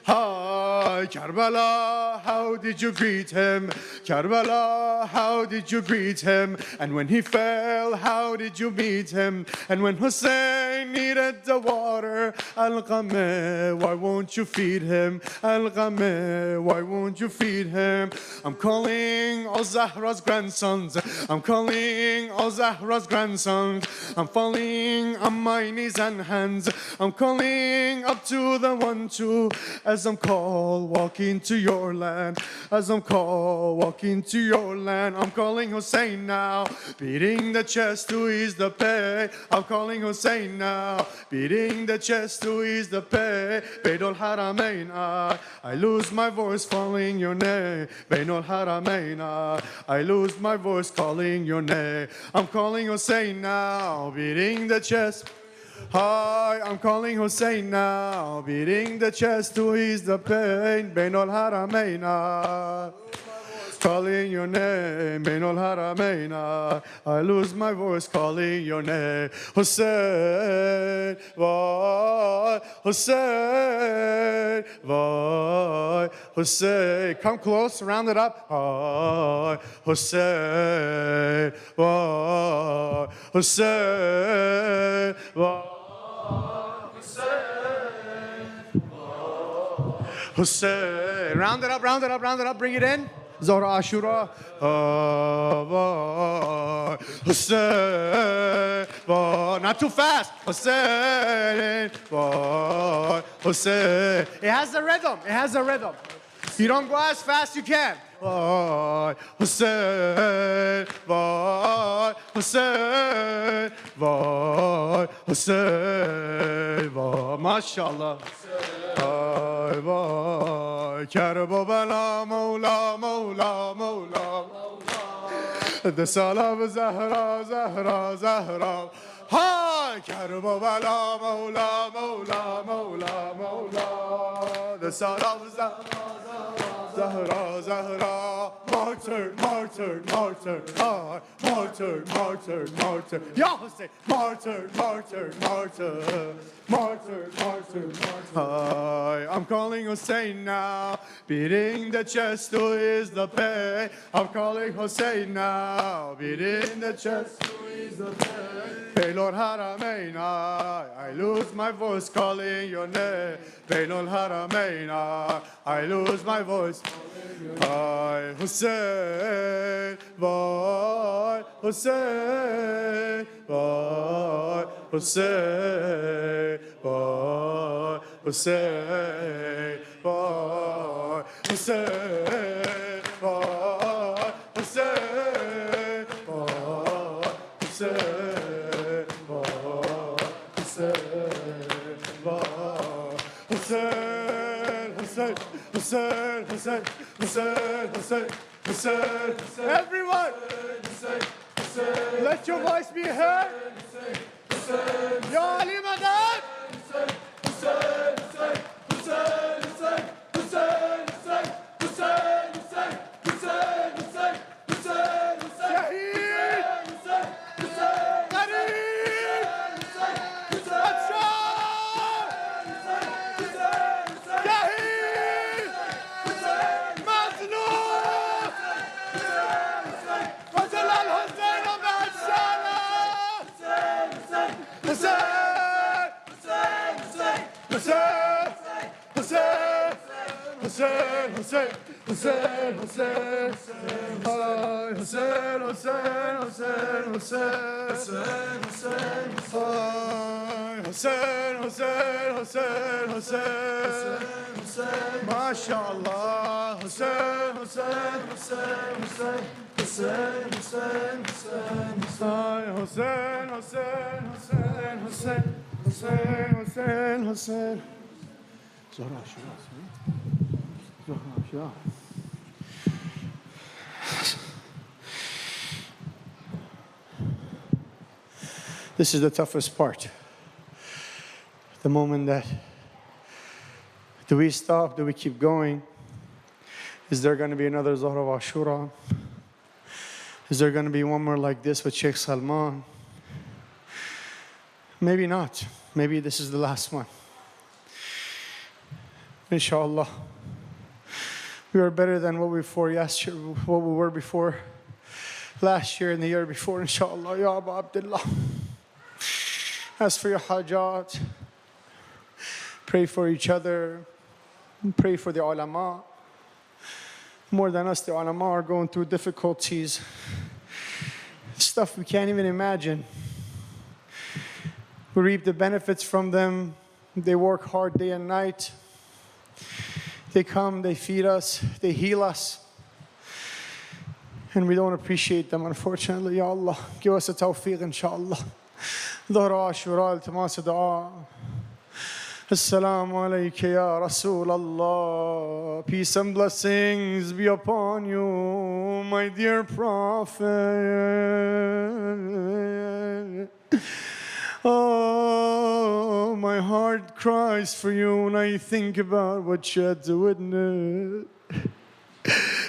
hi, Karbala, how did you greet him? Karbala, how did you greet him? And when he fell, how did you meet him? And when Hussein needed the water. Al-Qameh, why won't you feed him? Al-Qameh, why won't you feed him? I'm calling all Zahra's grandsons. I'm calling all Zahra's grandsons. I'm falling on my knees and hands. I'm calling up to the 1-2 as I'm called, walking to your land. As I'm called, walking to your land. I'm calling Hussein now, beating the chest to ease the pain. I'm calling Hussein now, beating the chest to ease the pain. Bainul Haramain, I lose my voice calling your name. Bainul Haramain, I lose my voice calling your name. I'm calling Hussein now, beating the chest. Hi, I'm calling Hussein now, beating the chest to ease the pain. Bainul Haramain, calling your name. Bainul Haramain, I lose my voice calling your name. Hussein, why? Hussein, why? Hussein, come close, round it up. Hi, Hussein, why? Hussein, why? Hussein, round it up, round it up, round it up, bring it in. Zohra Ashura. Hussein, not too fast. Hussein, Hussein. It has a rhythm, it has a rhythm. You don't go as fast you can. Hussein, Hussein, Hussein, mashallah. Karbala, Mawla, Mawla, Mawla. The Salam Zahra, Zahra, Zahra. Hi, Karbala, Mawla, Mawla, Mawla, Mawla. The Salam Zahra, Zahra, Zahra. Martyr, martyr, martyr. Ah, martyr, martyr, martyr. Ya Hussein, martyr, martyr, martyr. Martyr, martyr, martyr. Hi, I'm calling Hussein now, beating the chest to ease the pain. I'm calling Hussein now, beating the chest to ease the pain. Bainul Haramain, I lose my voice calling your name. Bainul Haramain, I lose my voice. Hi, Hussein, boy, Hussein, boy, Hussein, boy, Hussein, boy, Hussein, boy, Hussein, boy, Hussein, boy, Hussein, Hussein, Hussein, Hussein, Hussein, Hussein, Hussein, Hussein, Hussein. Everyone, let your voice be heard. Ya Ali Madad. Hussein, Hussein, Hussein, Hussein, Hussein, Hussein, Hussein, Hussein, Hussein, Hussein, Hussein, Hussein, Shaheed, Hussein, Hussein, Kareem, Hussein, Hussein, Shaheed, Maznoor, Fazl al-Hussein al-Ashura, Hussein, Hussein, Hussein, Hussein, Hussein, Hussein, Hussein, Hussein, Hussein, Hussein, Hussein, Hussein, Hussein, Hussein, Hussein, MashaAllah, Hussein, Hussein, Hussein, Hussein, Hussein, Hussein, Hussein, Hussein, Hussein, Hussein, Hussein, Hussein, Hussein, Hussein. Zohra Ashura, Zohra Ashura. This is the toughest part. The moment that, do we stop? Do we keep going? Is there going to be another Zohra of Ashura? Is there going to be one more like this with Sheikh Salman? Maybe not. Maybe this is the last one. Inshallah. We are better than what we were before last year and the year before, inshallah. Ya Abu Abdullah. Ask for your hajat. Pray for each other. Pray for the ulama. More than us, the ulama are going through difficulties. Stuff we can't even imagine. We reap the benefits from them. They work hard day and night. They come, they feed us, they heal us. And we don't appreciate them, unfortunately. Ya Allah, give us a tawfiq, inshallah. Dhara Ashura, al-Tamas dua. Assalamu alayka ya Rasulallah. Peace and blessings be upon you, my dear Prophet. Oh, my heart cries for you when I think about what you had to witness.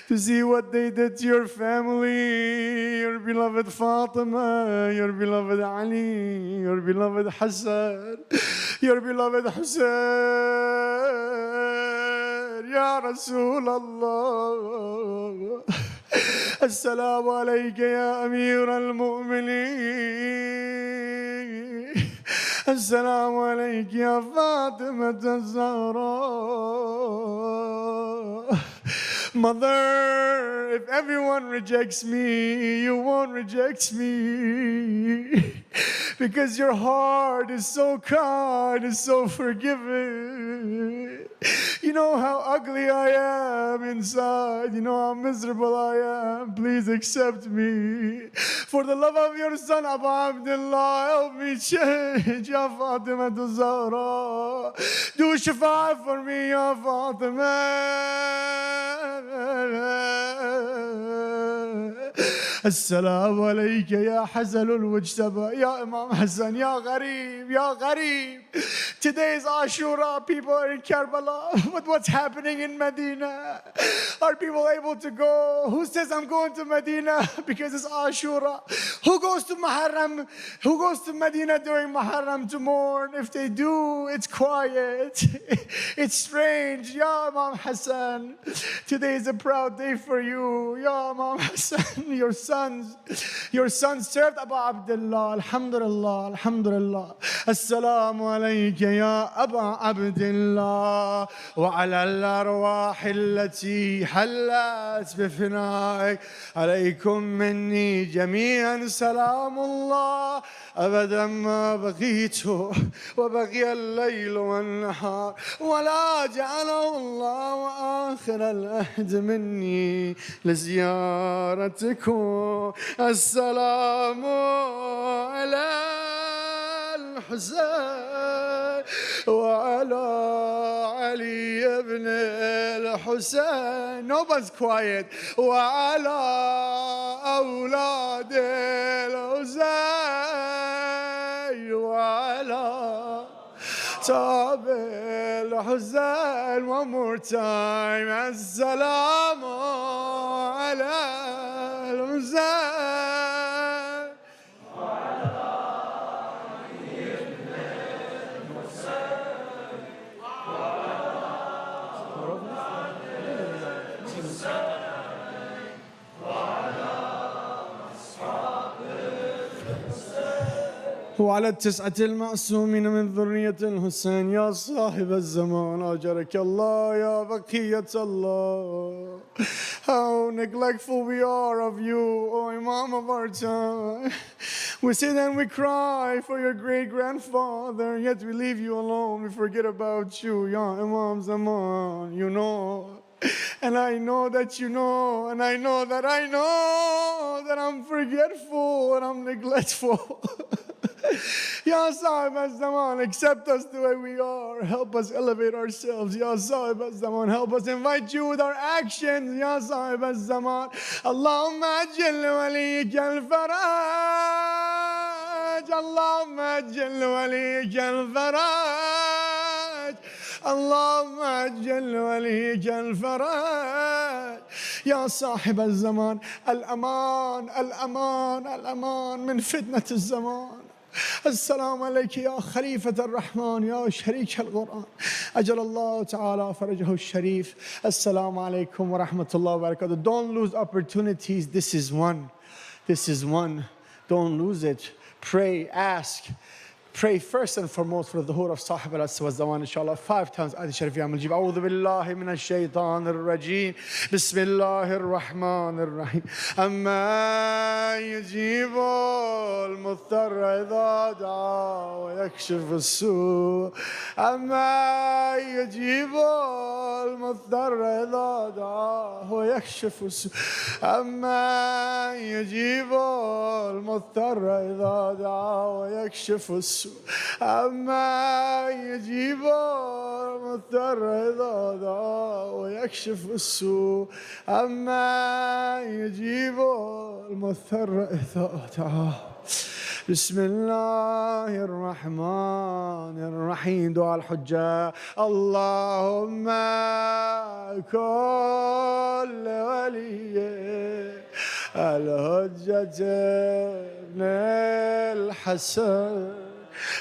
To see what they did to your family, your beloved Fatima, your beloved Ali, your beloved Hassan, your beloved Hussein, Ya Rasulallah. Assalamu alayka ya Amir al-Mu'mineen. Assalamu alayka ya Fatima al-Zahra. Mother, if everyone rejects me, you won't reject me. Because your heart is so kind, is so forgiving. You know how ugly I am inside. You know how miserable I am. Please accept me. For the love of your son, Abu Abdullah, help me change. Ya Fatima Zahra. Do shafa for me, Ya Fatima. السلام عليك يا حسن المجتبى يا Imam Hassan يا غريب يا غريب. Today is Ashura. People are in Karbala. But what's happening in Medina? Are people able to go? Who says I'm going to Medina because it's Ashura? Who goes to Muharram? Who goes to Medina during Muharram to mourn? If they do, it's quiet. It's strange. Ya Imam Hassan, today is a proud day for you. Ya Imam Hassan, your sons served Abu Abdullah. Alhamdulillah, alhamdulillah. Assalamu alayka ya Abu Abdullah wa ala al-arwah allati hallat bifinaik. Alaykum minni jami'an salamullah. أبدا ما بقيت وبقي الليل والنهار ولا جعله الله آخر العهد مني لزيارتكم. السلام على الحسين وعلى علي بن الحسين. Nobody's quiet. وعلى أولاد الحسين وعلى صاب الحسين. One more time. السلام على الحسين. وعلى التسعة المعصومين من ذرية الحسين. يا صاحب الزمان أجرك الله يا بقية الله. How neglectful we are of you, O Imam of our time. We sit and we cry for your great-grandfather, yet we leave you alone. We forget about you, Ya Imam Zaman. You know. And I know that you know, and I know that I'm forgetful and I'm neglectful. Ya Sahib al-Zaman, accept us the way we are. Help us elevate ourselves. Ya Sahib al-Zaman, help us invite you with our actions. Ya Sahib al-Zaman, Allahumma ajil waliyya al-faraj. Allahumma ajil waliyya al-faraj. Allahumma ajil waliyya al-faraj. Ya Sahib al-Zaman, al-aman, al-aman, al-aman min fitnat al-zaman. السلام عليك يا خليفة الرحمن يا شريك القرآن أجل الله تعالى فرجه الشريف. السلام عليكم ورحمة الله وبركاته. Don't lose opportunities. This is one. Don't lose it. Pray, ask. pray first and foremost for the dhuhr of Sahib al-Asr wa Zaman, inshallah, 5 times. Ayat Sharif ya Muljib. A'udhu billahi minash shaitanir rajim. Bismillahir rahmanir rahim. Amma yujibu al-muttarra idha da'a wa yakshifu as-su'. Amma yujibu al-muttarra idha da'a wa yakshifu as-su'. Amma yujibu al-muttarra idha da'a wa yakshifu as-su'. أما يجيب المضطر إذا دعا ويكشف السوء أما يجيب المضطر إذا دعا بسم الله الرحمن الرحيم. دعاء الحجة. اللهم كل ولي الحجة ابن الحسن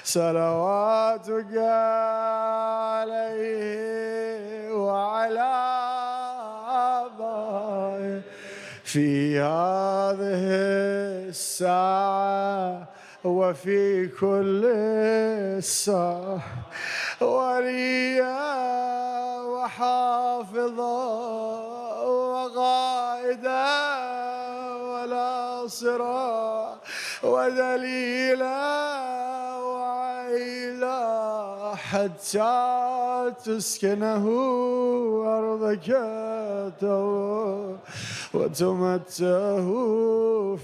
صلواتك عليه وعلى آبائه في هذه الساعة وفي كل ساعة وليا وحافظا وقائدا وناصرا ودليلا حتى تسكنه أرضك وتمتعه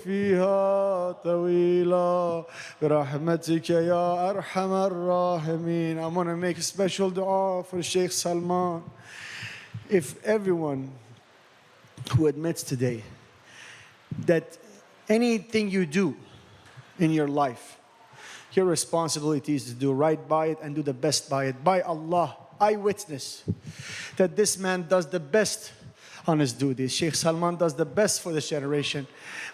فيها طويلا برحمتك يا أرحم الراحمين. I'm going to make a special dua for Sheikh Salman. If everyone who admits today that anything you do in your life, your responsibility is to do right by it and do the best by it. By Allah, I witness that this man does the best on his duties. Sheikh Salman does the best for this generation.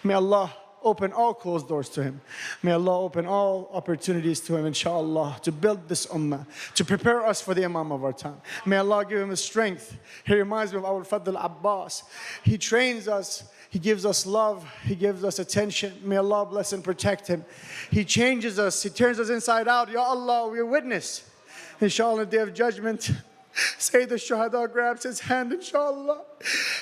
May Allah open all closed doors to him. May Allah open all opportunities to him, inshallah, to build this ummah, to prepare us for the Imam of our time. May Allah give him the strength. He reminds me of our Fadl Abbas. He trains us. He gives us love. He gives us attention. May Allah bless and protect him. He changes us. He turns us inside out. Ya Allah, we are witness. Inshallah, the day of judgment, Sayyid al-Shuhada grabs his hand, inshallah,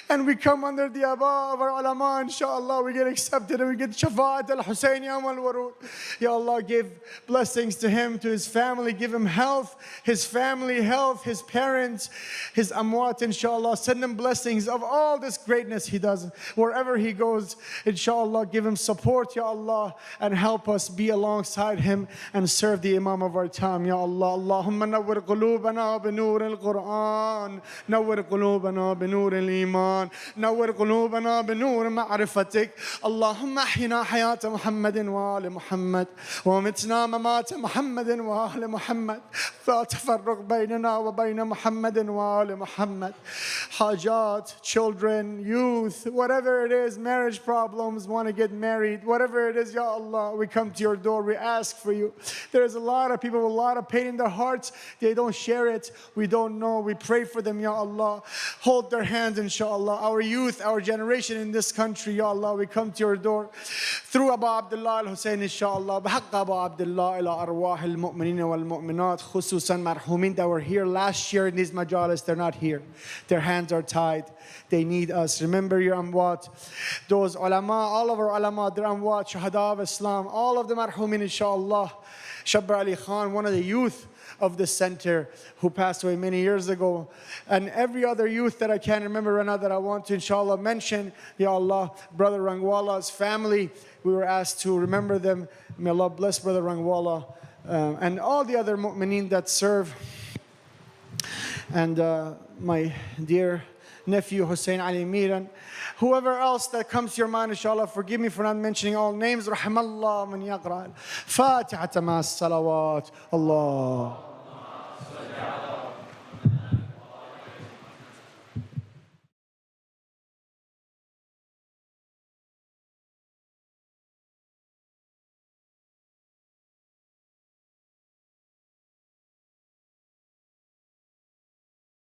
and we come under the abba of our ulama, inshallah. We get accepted and we get shafa'at al-Husayn Yawm al-Warud. Ya Allah, give blessings to him, to his family. Give him health, his family health, his parents, his amwat, inshallah. Send him blessings of all this greatness he does. Wherever he goes, inshallah, give him support, Ya Allah, and help us be alongside him and serve the Imam of our time, Ya Allah. Allahumma nawwir qulubana bi nur al-Quran, nawwir qulubana bi nur الإيمان نور قلوبنا بنور معرفتك اللهم أحينا حياة محمد وآل محمد ومتنا ممات محمد وآل محمد لا تفرق بيننا وبين محمد وآل محمد. حاجات, children, youth, whatever it is, marriage problems, want to get married, whatever it is, Ya Allah, we come to your door, we ask for you. There's a lot of people with a lot of pain in their hearts, they don't share it, we don't know, we pray for them, Ya Allah. Hold their hands, inshallah. Our youth, our generation in this country, Ya Allah, we come to your door through Abu Abdullah al-Hussein, inshallah. بحق Abu Abdullah ila arwah al-mu'mineen wal-mu'minat, khususan marhumin that were here last year in these majalis. They're not here. Their hands are tied. They need us. Remember your amwat. Those ulama, all of our ulama, their amwat, shuhada of Islam, all of the marhumin, inshallah. Shabr Ali Khan, one of the youth of the center who passed away many years ago, and every other youth that I can't remember right now that I want to inshallah mention. Ya Allah, Brother Rangwala's family, we were asked to remember them. May Allah bless Brother Rangwala and all the other mu'mineen that serve, and my dear nephew Hussein Ali Miran, whoever else that comes to your mind, inshallah. Forgive me for not mentioning all names. Rahimallah man yaqra. Fatiha ma salawat. Allah.